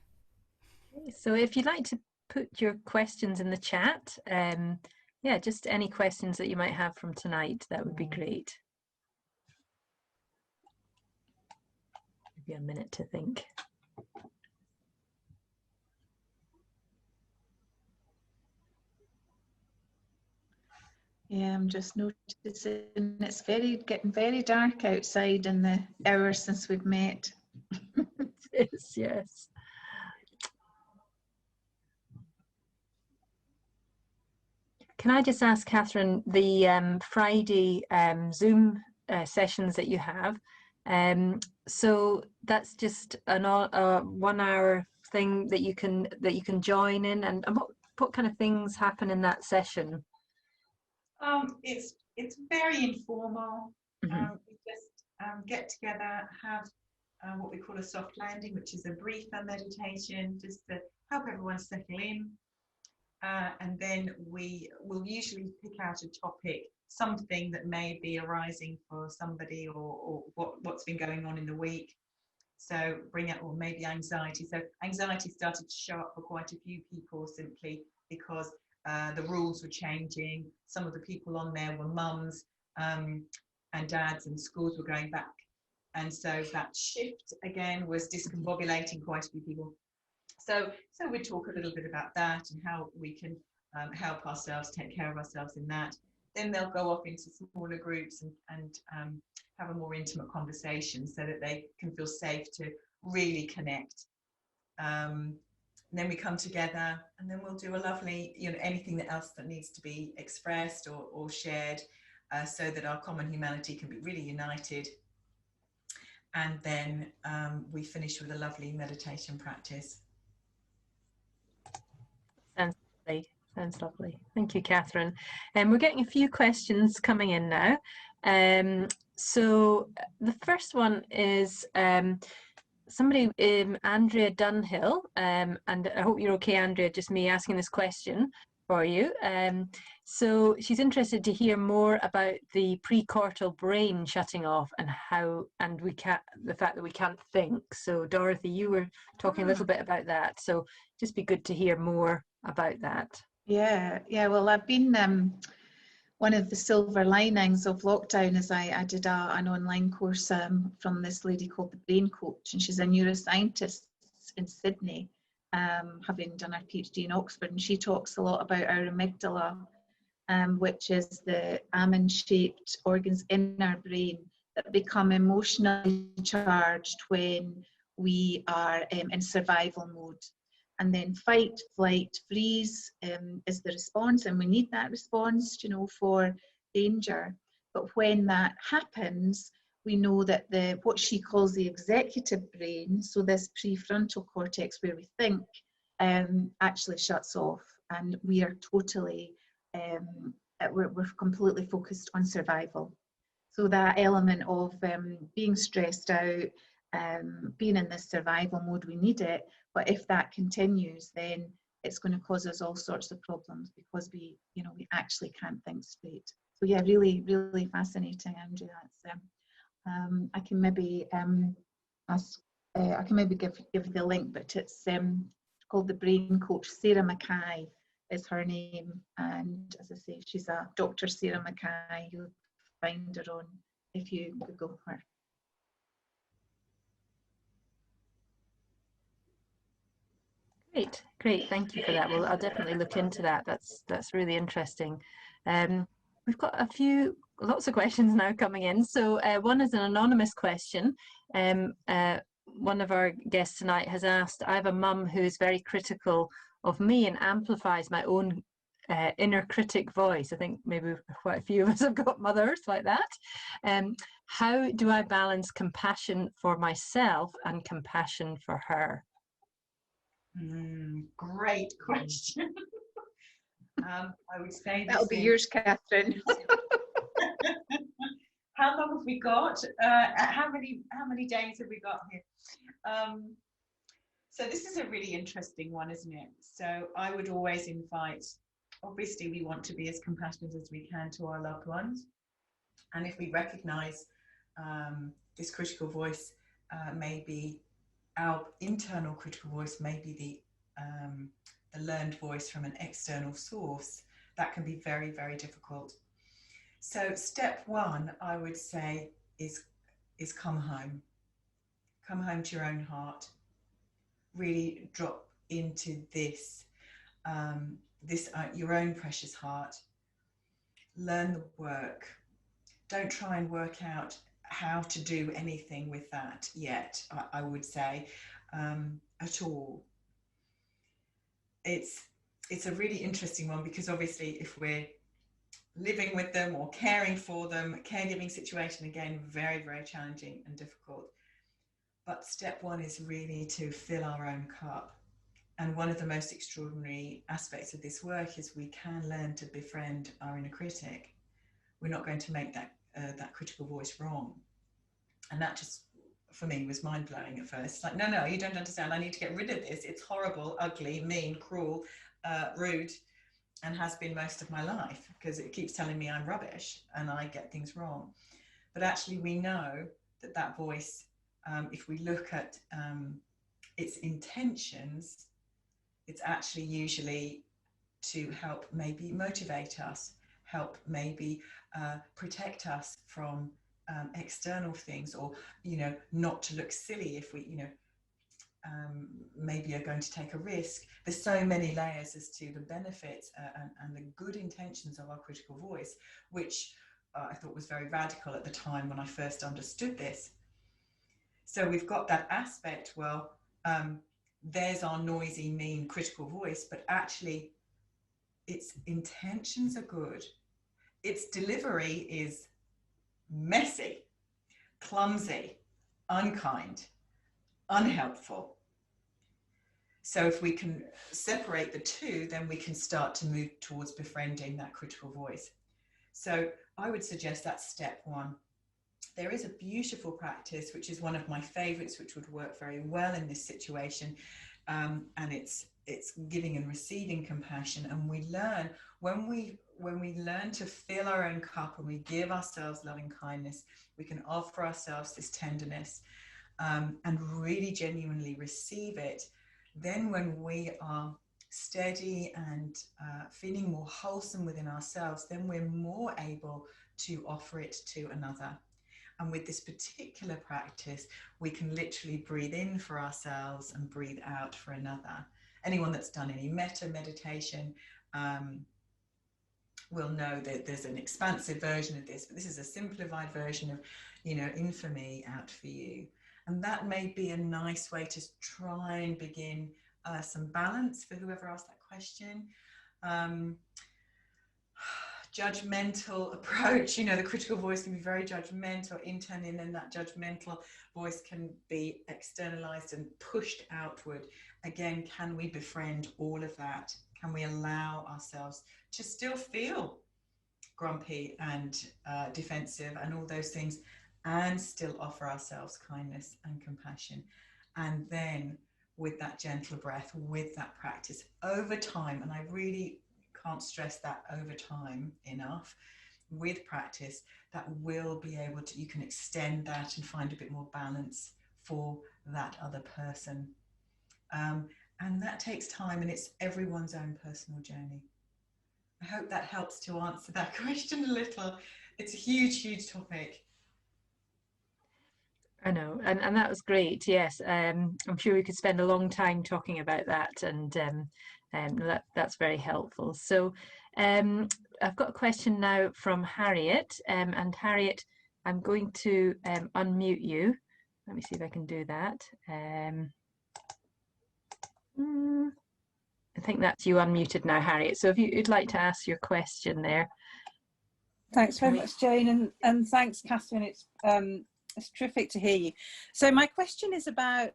So if you'd like to put your questions in the chat, yeah, just any questions that you might have from tonight, that would be great. Maybe a minute to think. Yeah, I'm just noticing it's getting very dark outside in the hour since we've met. It is, yes. Can I just ask, Kathryn, the Friday Zoom sessions that you have, so that's just a 1 hour thing that you can join in, and what kind of things happen in that session? It's very informal. Mm-hmm. We just get together, have what we call a soft landing, which is a briefer meditation, just to help everyone settle in. And then we will usually pick out a topic, something that may be arising for somebody, or what's been going on in the week. So bring out, or maybe anxiety. So anxiety started to show up for quite a few people simply because the rules were changing. Some of the people on there were mums and dads, and schools were going back. And so that shift again was discombobulating quite a few people. So we talk a little bit about that and how we can help ourselves, take care of ourselves in that. Then they'll go off into smaller groups and have a more intimate conversation so that they can feel safe to really connect. Then we come together, and then we'll do a lovely, anything else that needs to be expressed or shared, so that our common humanity can be really united. And then we finish with a lovely meditation practice. Sounds lovely. Thank you, Kathryn. And we're getting a few questions coming in now. So the first one is somebody, Andrea Dunhill, and I hope you're okay, Andrea, just me asking this question for you. So she's interested to hear more about the precortical brain shutting off and the fact that we can't think. So Dorothy, you were talking a little bit about that. So just be good to hear more about that. Yeah. Well, I've been one of the silver linings of lockdown is I did an online course from this lady called the Brain Coach, and she's a neuroscientist in Sydney, having done her PhD in Oxford, and she talks a lot about our amygdala, which is the almond-shaped organs in our brain that become emotionally charged when we are in survival mode. And then fight, flight, freeze is the response, and we need that response, for danger. But when that happens, we know that what she calls the executive brain, so this prefrontal cortex where we think, actually shuts off, and we are totally, we're completely focused on survival. So that element of being stressed out, being in this survival mode, we need it. But if that continues, then it's going to cause us all sorts of problems because we actually can't think straight. So yeah, really, really fascinating, Andrew. That's I can maybe give the link, but it's called the Brain Coach. Sarah Mackay is her name, and as I say, she's a Dr. Sarah Mackay. You'll find her on if you Google her. Great, thank you for that. Well, I'll definitely look into that. That's really interesting. We've got lots of questions now coming in. So one is an anonymous question. One of our guests tonight has asked, I have a mum who is very critical of me and amplifies my own inner critic voice. I think maybe quite a few of us have got mothers like that. How do I balance compassion for myself and compassion for her? Great question. I would say that'll be yours, Kathryn. How long have we got? How many days have we got here? So this is a really interesting one, isn't it? So I would always invite, obviously we want to be as compassionate as we can to our loved ones. And if we recognize this critical voice, maybe our internal critical voice, maybe the learned voice from an external source, that can be very, very difficult. So step one, I would say, is come home. Come home to your own heart. Really drop into this, your own precious heart. Learn the work. Don't try and work out how to do anything with that yet, I would say, at all. It's a really interesting one, because obviously if we're living with them or caring for them, caregiving situation, again, very, very challenging and difficult. But step one is really to fill our own cup. And one of the most extraordinary aspects of this work is we can learn to befriend our inner critic. We're not going to make that critical voice wrong. And that just, for me, was mind-blowing at first. It's like, no, you don't understand. I need to get rid of this. It's horrible, ugly, mean, cruel, rude, and has been most of my life, because it keeps telling me I'm rubbish and I get things wrong. But actually we know that voice, if we look at its intentions, it's actually usually to help maybe motivate us, help maybe protect us from external things, or, not to look silly if we, maybe are going to take a risk. There's so many layers as to the benefits and the good intentions of our critical voice, which I thought was very radical at the time when I first understood this. So we've got that aspect, well, there's our noisy, mean, critical voice, but actually its intentions are good. Its delivery is messy, clumsy, unkind, unhelpful. So if we can separate the two, then we can start to move towards befriending that critical voice. So I would suggest that's step one. There is a beautiful practice, which is one of my favorites, which would work very well in this situation. And it's giving and receiving compassion. And we learn, when we learn to fill our own cup and we give ourselves loving kindness, we can offer ourselves this tenderness, and really genuinely receive it. Then when we are steady and feeling more wholesome within ourselves, then we're more able to offer it to another. And with this particular practice, we can literally breathe in for ourselves and breathe out for another. Anyone that's done any metta meditation will know that there's an expansive version of this, but this is a simplified version of, in for me, out for you. And that may be a nice way to try and begin some balance for whoever asked that question. Judgmental approach, the critical voice can be very judgmental internally, and then that judgmental voice can be externalized and pushed outward. Again, can we befriend all of that? Can we allow ourselves to still feel grumpy and defensive and all those things, and still offer ourselves kindness and compassion? And then with that gentle breath, with that practice over time, and I really can't stress that over time enough, with practice, that will be able to, you can extend that and find a bit more balance for that other person. And that takes time, and it's everyone's own personal journey. I hope that helps to answer that question a little. It's a huge, huge topic. I know, and that was great. Yes, I'm sure we could spend a long time talking about that, and that's very helpful. So I've got a question now from Harriet, and Harriet, I'm going to unmute you. Let me see if I can do that. I think that's you unmuted now, Harriet. So if you'd like to ask your question there. Thanks very much, Jane, and thanks, Kathryn. It's terrific to hear you. So my question is about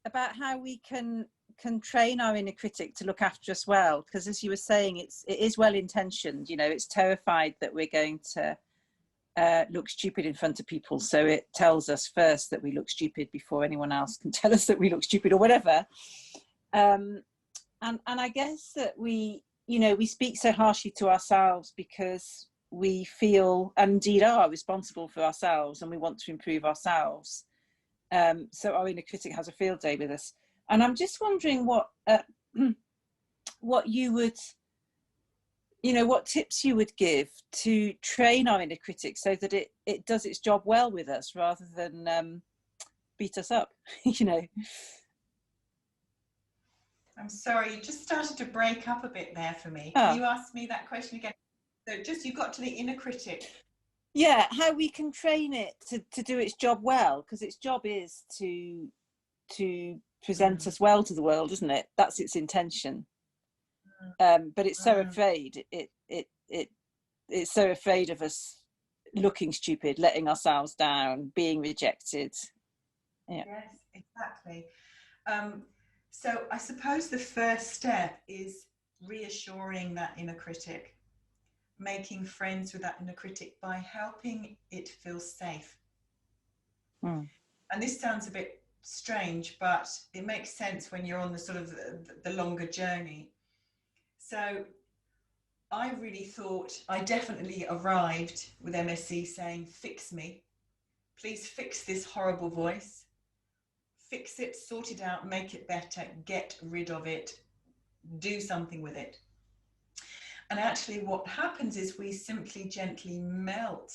about how we can train our inner critic to look after us well, because as you were saying, it is well intentioned. You know, it's terrified that we're going to look stupid in front of people, so it tells us first that we look stupid before anyone else can tell us that we look stupid or whatever. And I guess that we speak so harshly to ourselves because we feel, and indeed are, responsible for ourselves, and we want to improve ourselves. So our inner critic has a field day with us. And I'm just wondering what you would, what tips you would give to train our inner critic so that it does its job well with us rather than beat us up, I'm sorry, you just started to break up a bit there for me. Can you ask me that question again? So you got to the inner critic. Yeah, how we can train it to do its job well, because its job is to present us well to the world, isn't it? That's its intention. But it's so afraid. It's so afraid of us looking stupid, letting ourselves down, being rejected. Yeah. Yes, exactly. So I suppose the first step is reassuring that inner critic, making friends with that inner critic by helping it feel safe. And this sounds a bit strange, but it makes sense when you're on the sort of the longer journey. So I really thought, I definitely arrived with MSC saying, fix me, please fix this horrible voice, fix it, sort it out, make it better, get rid of it, do something with it. And actually what happens is we simply gently melt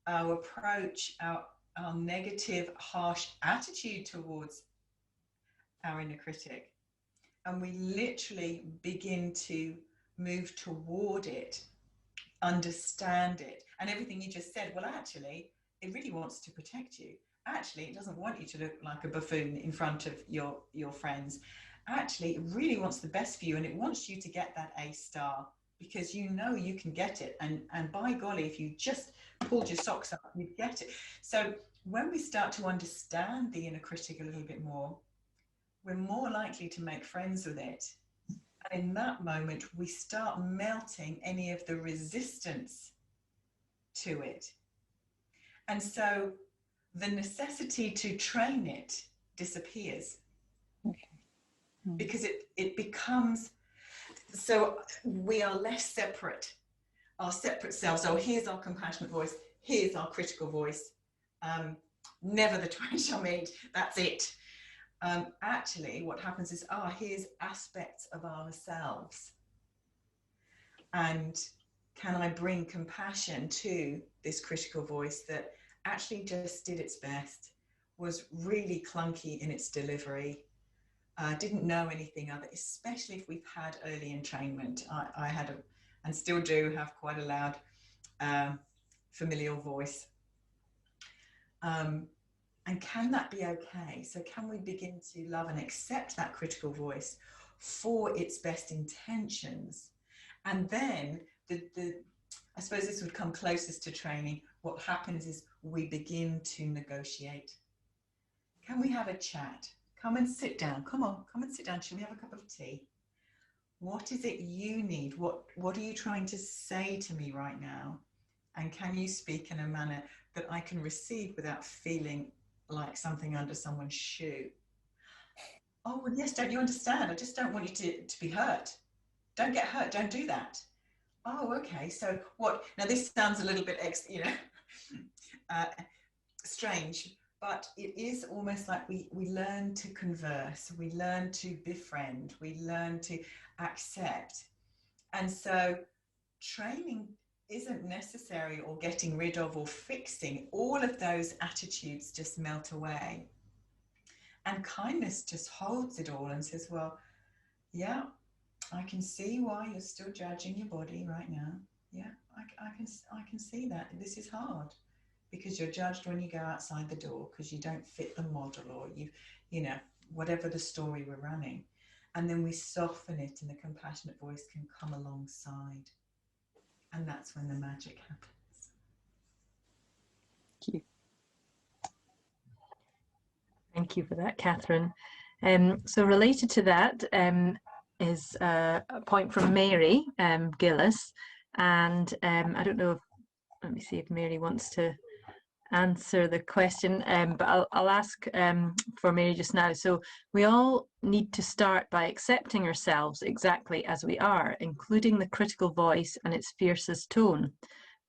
our approach, our negative, harsh attitude towards our inner critic. And we literally begin to move toward it, understand it. And everything you just said, well, actually, it really wants to protect you. Actually, it doesn't want you to look like a buffoon in front of your friends. Actually, it really wants the best for you, and it wants you to get that A star because you know you can get it. And by golly, if you just pulled your socks up, you'd get it. So when we start to understand the inner critic a little bit more, we're more likely to make friends with it. And in that moment, we start melting any of the resistance to it. And so the necessity to train it disappears. Okay. Because it becomes, so we are less separate, our separate selves. Oh, here's our compassionate voice, here's our critical voice. Never the twain shall meet, that's it. Actually, what happens is, here's aspects of ourselves. And can I bring compassion to this critical voice that actually just did its best, was really clunky in its delivery, didn't know anything other, especially if we've had early entrainment. I had and still do have quite a loud familial voice. And can that be okay? So can we begin to love and accept that critical voice for its best intentions? And then I suppose this would come closest to training. What happens is we begin to negotiate. Can we have a chat? Come and sit down. Come on, come and sit down. Shall we have a cup of tea? What is it you need? What are you trying to say to me right now? And can you speak in a manner that I can receive without feeling like something under someone's shoe? Oh, well, yes, don't you understand? I just don't want you to be hurt. Don't get hurt. Don't do that. Oh, okay. So what? Now, this sounds a little bit, strange, but it is almost like we learn to converse. We learn to befriend. We learn to accept. And so training isn't necessary, or getting rid of or fixing. All of those attitudes just melt away. And kindness just holds it all and says, well, yeah, I can see why you're still judging your body right now. Yeah, I can see that. This is hard because you're judged when you go outside the door because you don't fit the model, or you know, whatever the story we're running. And then we soften it, and the compassionate voice can come alongside. And that's when the magic happens. Thank you. Thank you for that, Kathryn. So related to that is a point from Mary Gillis, and I don't know if, let me see if Mary wants to answer the question, but I'll ask for Mary just now. So we all need to start by accepting ourselves exactly as we are, including the critical voice and its fiercest tone.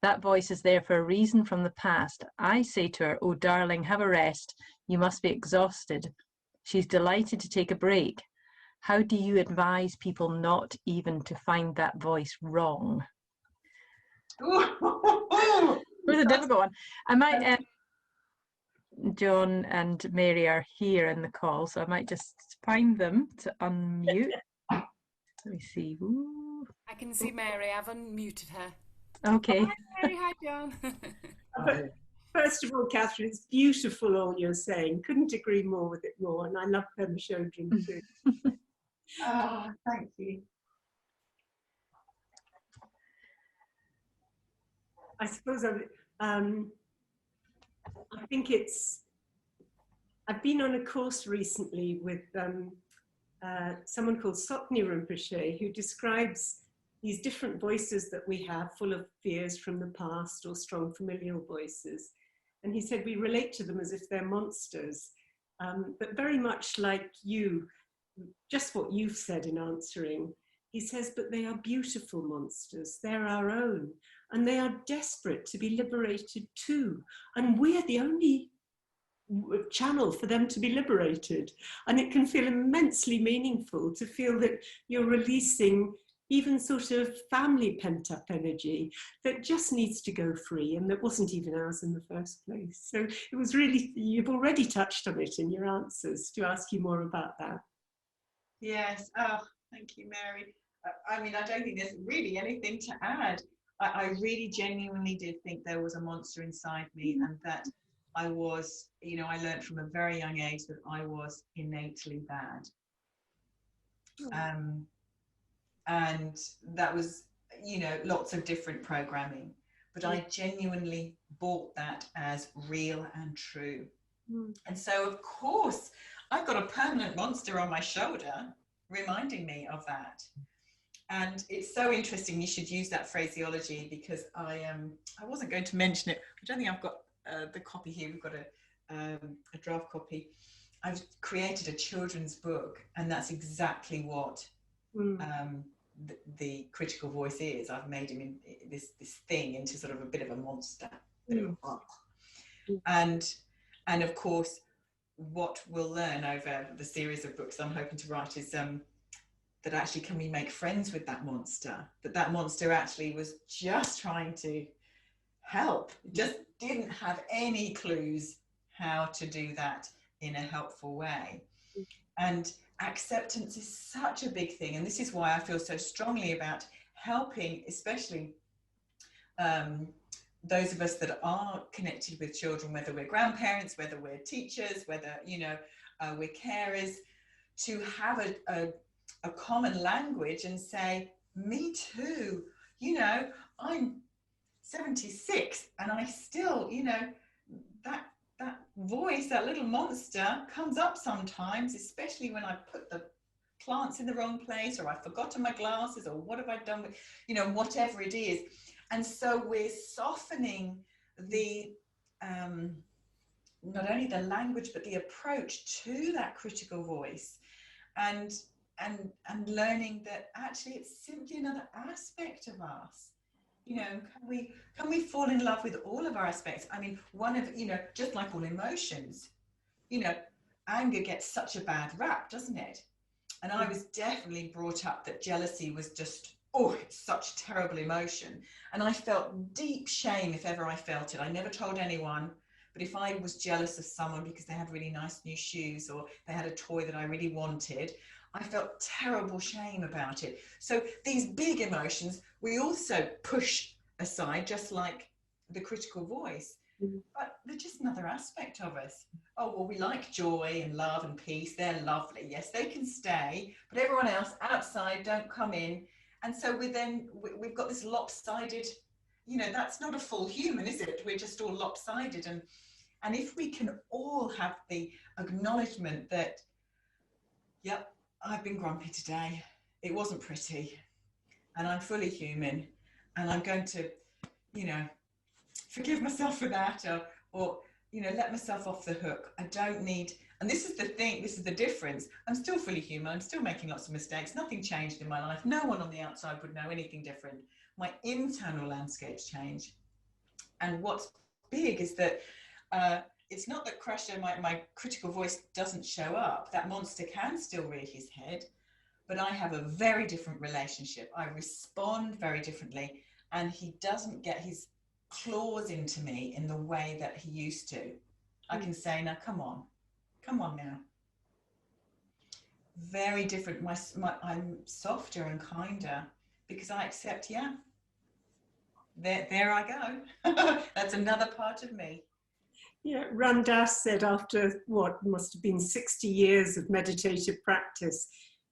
That voice is there for a reason from the past. I say to her, "Oh, darling, have a rest. You must be exhausted." She's delighted to take a break. How do you advise people not even to find that voice wrong? It was a difficult one. I might, John and Mary are here in the call, so I might just find them to unmute. Let me see. Ooh. I can see Mary. I've unmuted her. Okay. Hi, Mary. Hi, John. First of all, Kathryn, it's beautiful all you're saying. Couldn't agree more with it more. And I love Pemashojin too. Thank you. I suppose I think I've been on a course recently with someone called Sotni Rinpoche, who describes these different voices that we have, full of fears from the past or strong familial voices. And he said we relate to them as if they're monsters, but very much like you, just what you've said in answering. He says, but they are beautiful monsters. They're our own, and they are desperate to be liberated too. And we're the only channel for them to be liberated. And it can feel immensely meaningful to feel that you're releasing even sort of family pent-up energy that just needs to go free and that wasn't even ours in the first place. So it was really, you've already touched on it in your answers, to ask you more about that. Yes. Oh, thank you, Mary. I mean, I don't think there's really anything to add. I really genuinely did think there was a monster inside me, and that I was, you know, I learned from a very young age that I was innately bad. And that was, you know, lots of different programming, but I genuinely bought that as real and true. And so, of course, I've got a permanent monster on my shoulder reminding me of that. And it's so interesting, you should use that phraseology, because I wasn't going to mention it. I don't think I've got the copy here. We've got a draft copy. I've created a children's book, and that's exactly what the critical voice is. I've made him in this thing into sort of a bit of a monster. And of course, what we'll learn over the series of books I'm hoping to write is that actually, can we make friends with that monster? That monster actually was just trying to help, just didn't have any clues how to do that in a helpful way. And acceptance is such a big thing, and this is why I feel so strongly about helping, especially those of us that are connected with children, whether we're grandparents, whether we're teachers, whether, you know, we're carers, to have a common language and say, me too, you know, I'm 76 and I still, you know, that voice, that little monster comes up sometimes, especially when I put the plants in the wrong place, or I've forgotten my glasses, or what have I done with, you know, whatever it is. And so we're softening the not only the language but the approach to that critical voice, and learning that actually it's simply another aspect of us. You know, can we fall in love with all of our aspects? I mean, one of, you know, just like all emotions, you know, anger gets such a bad rap, doesn't it? And I was definitely brought up that jealousy was just, oh, it's such a terrible emotion. And I felt deep shame if ever I felt it. I never told anyone, but if I was jealous of someone because they had really nice new shoes, or they had a toy that I really wanted, I felt terrible shame about it. So these big emotions, we also push aside, just like the critical voice. But they're just another aspect of us. Oh, well, we like joy and love and peace. They're lovely. Yes, they can stay, but everyone else outside don't come in. And so we've got this lopsided, you know, that's not a full human, is it? We're just all lopsided. And if we can all have the acknowledgement that, yep, I've been grumpy today, it wasn't pretty, and I'm fully human, and I'm going to, you know, forgive myself for that, or you know, let myself off the hook. I don't need, and this is the thing, this is the difference. I'm still fully human. I'm still making lots of mistakes. Nothing changed in my life. No one on the outside would know anything different. My internal landscape's changed. And what's big is that it's not that Crusher, my critical voice doesn't show up. That monster can still rear his head, but I have a very different relationship. I respond very differently, and he doesn't get his claws into me in the way that he used to. I can say, now come on now. Very different. I'm softer and kinder because I accept, yeah, there I go. That's another part of me. Yeah, Ram Dass said after what must have been 60 years of meditative practice,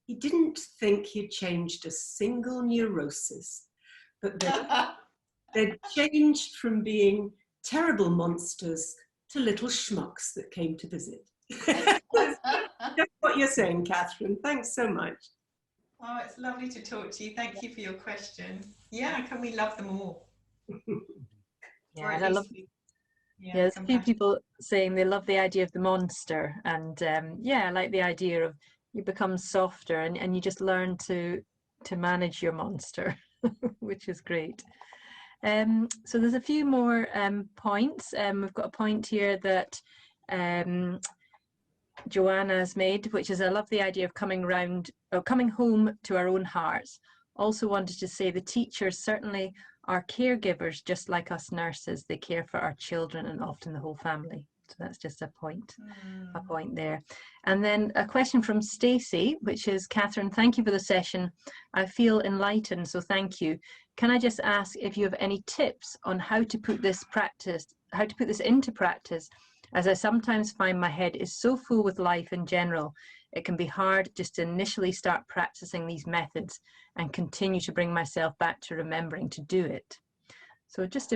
he didn't think he'd changed a single neurosis, but that they'd changed from being terrible monsters to little schmucks that came to visit. That's what you're saying, Kathryn. Thanks so much. Oh, it's lovely to talk to you. Thank you for your question. Yeah, can we love them all? Yeah, and I love. Yeah, there's a few people saying they love the idea of the monster, and yeah, I like the idea of you become softer and you just learn to manage your monster, which is great. So there's a few more points. We've got a point here that Joanna's made, which is I love the idea of coming home to our own hearts. Also wanted to say the teachers certainly are caregivers, just like us nurses. They care for our children and often the whole family. So that's just a point there. And then a question from Stacey, which is, Kathryn, thank you for the session. I feel enlightened, so thank you. Can I just ask if you have any tips on how to put this into practice, as I sometimes find my head is so full with life in general, it can be hard just to initially start practicing these methods and continue to bring myself back to remembering to do it. So just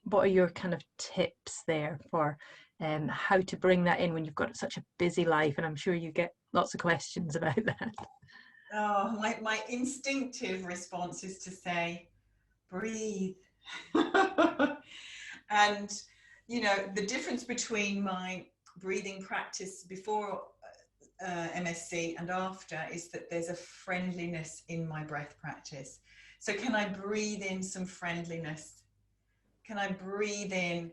what are your kind of tips there for how to bring that in when you've got such a busy life? And I'm sure you get lots of questions about that. Oh, my instinctive response is to say, breathe. And, you know, the difference between my breathing practice before MSC and after is that there's a friendliness in my breath practice. So can I breathe in some friendliness? Can I breathe in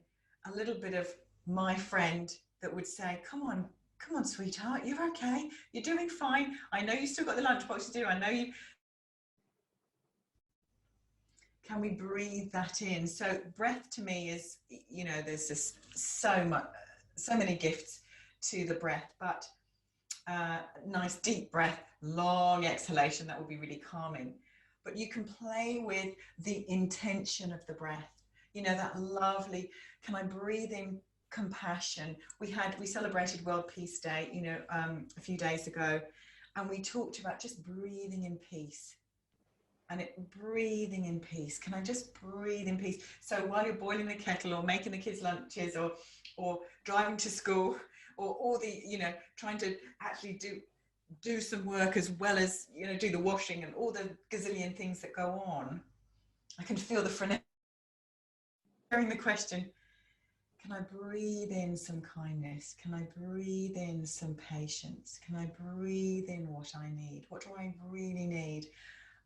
a little bit of my friend that would say, come on, sweetheart, you're okay. You're doing fine. I know you still got the lunchbox to do. I know you. Can we breathe that in? So breath to me is, you know, there's just so many gifts to the breath, but nice deep breath, long exhalation, that will be really calming. But you can play with the intention of the breath. You know, that lovely, can I breathe in compassion? We celebrated World Peace Day, you know, a few days ago, and we talked about just breathing in peace. And breathing in peace. Can I just breathe in peace? So while you're boiling the kettle or making the kids' lunches or driving to school or all the, you know, trying to actually do some work as well as, you know, do the washing and all the gazillion things that go on, I can feel the frenetic. Hearing the question, can I breathe in some kindness? Can I breathe in some patience? Can I breathe in what I need? What do I really need?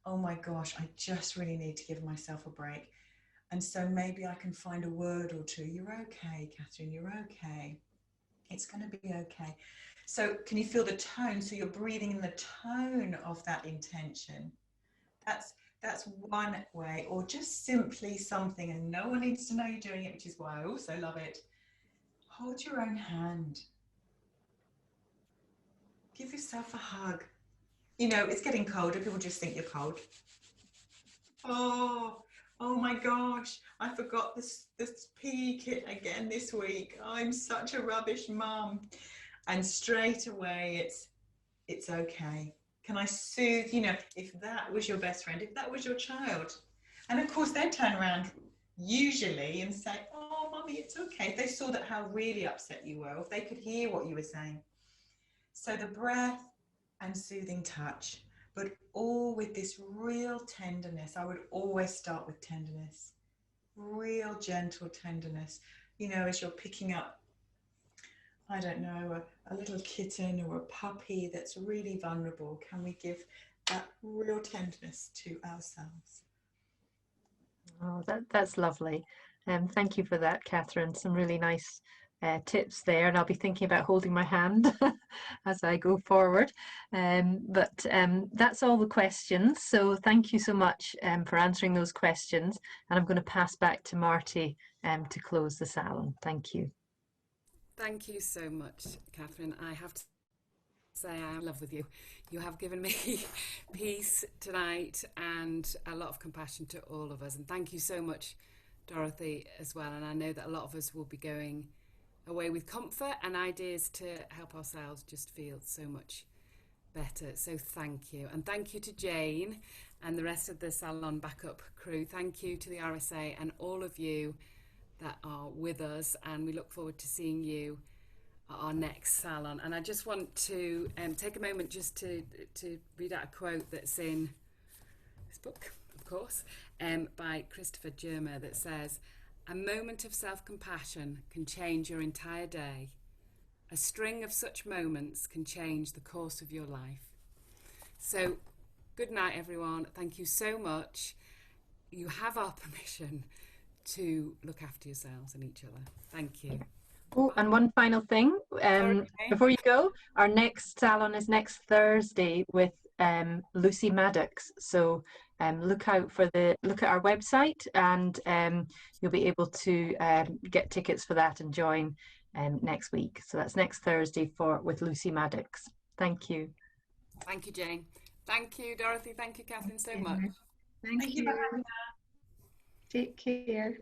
Oh my gosh, I just really need to give myself a break. And so maybe I can find a word or two. You're okay, Kathryn, you're okay. It's going to be okay. So can you feel the tone? So you're breathing in the tone of that intention. That's one way, or just simply something, and no one needs to know you're doing it, which is why I also love it. Hold your own hand. Give yourself a hug. You know, it's getting colder. People just think you're cold. Oh my gosh, I forgot this PE kit again this week. I'm such a rubbish mum. And straight away it's okay. Can I soothe, you know, if that was your best friend, if that was your child. And of course they'd turn around usually and say, oh, Mum, it's okay. If they saw that how really upset you were, or if they could hear what you were saying. So the breath and soothing touch, but all with this real tenderness. I would always start with tenderness, real gentle tenderness. You know, as you're picking up, I don't know, a little kitten or a puppy that's really vulnerable, can we give that real tenderness to ourselves? Oh, that's lovely. Thank you for that, Kathryn. Some really nice tips there, and I'll be thinking about holding my hand as I go forward. But that's all the questions. So thank you so much for answering those questions. And I'm going to pass back to Marty to close the salon. Thank you. Thank you so much, Kathryn. I have to say I am in love with you. You have given me peace tonight and a lot of compassion to all of us. And thank you so much, Dorothy, as well. And I know that a lot of us will be going away with comfort and ideas to help ourselves just feel so much better. So thank you. And thank you to Jane and the rest of the salon backup crew. Thank you to the RSA and all of you that are with us. And we look forward to seeing you at our next salon. And I just want to take a moment just to read out a quote that's in this book, of course, by Christopher Germer, that says, "A moment of self-compassion can change your entire day. A string of such moments can change the course of your life." So good night, everyone. Thank you so much. You have our permission to look after yourselves and each other. Thank you. Oh, and one final thing before you go, our next salon is next Thursday with Lucy Maddox. So look at our website, and you'll be able to get tickets for that and join next week. So that's next Thursday with Lucy Maddox. Thank you. Thank you, Jane. Thank you, Dorothy. Thank you, Kathryn, so much. Thank you. for having us. Take care.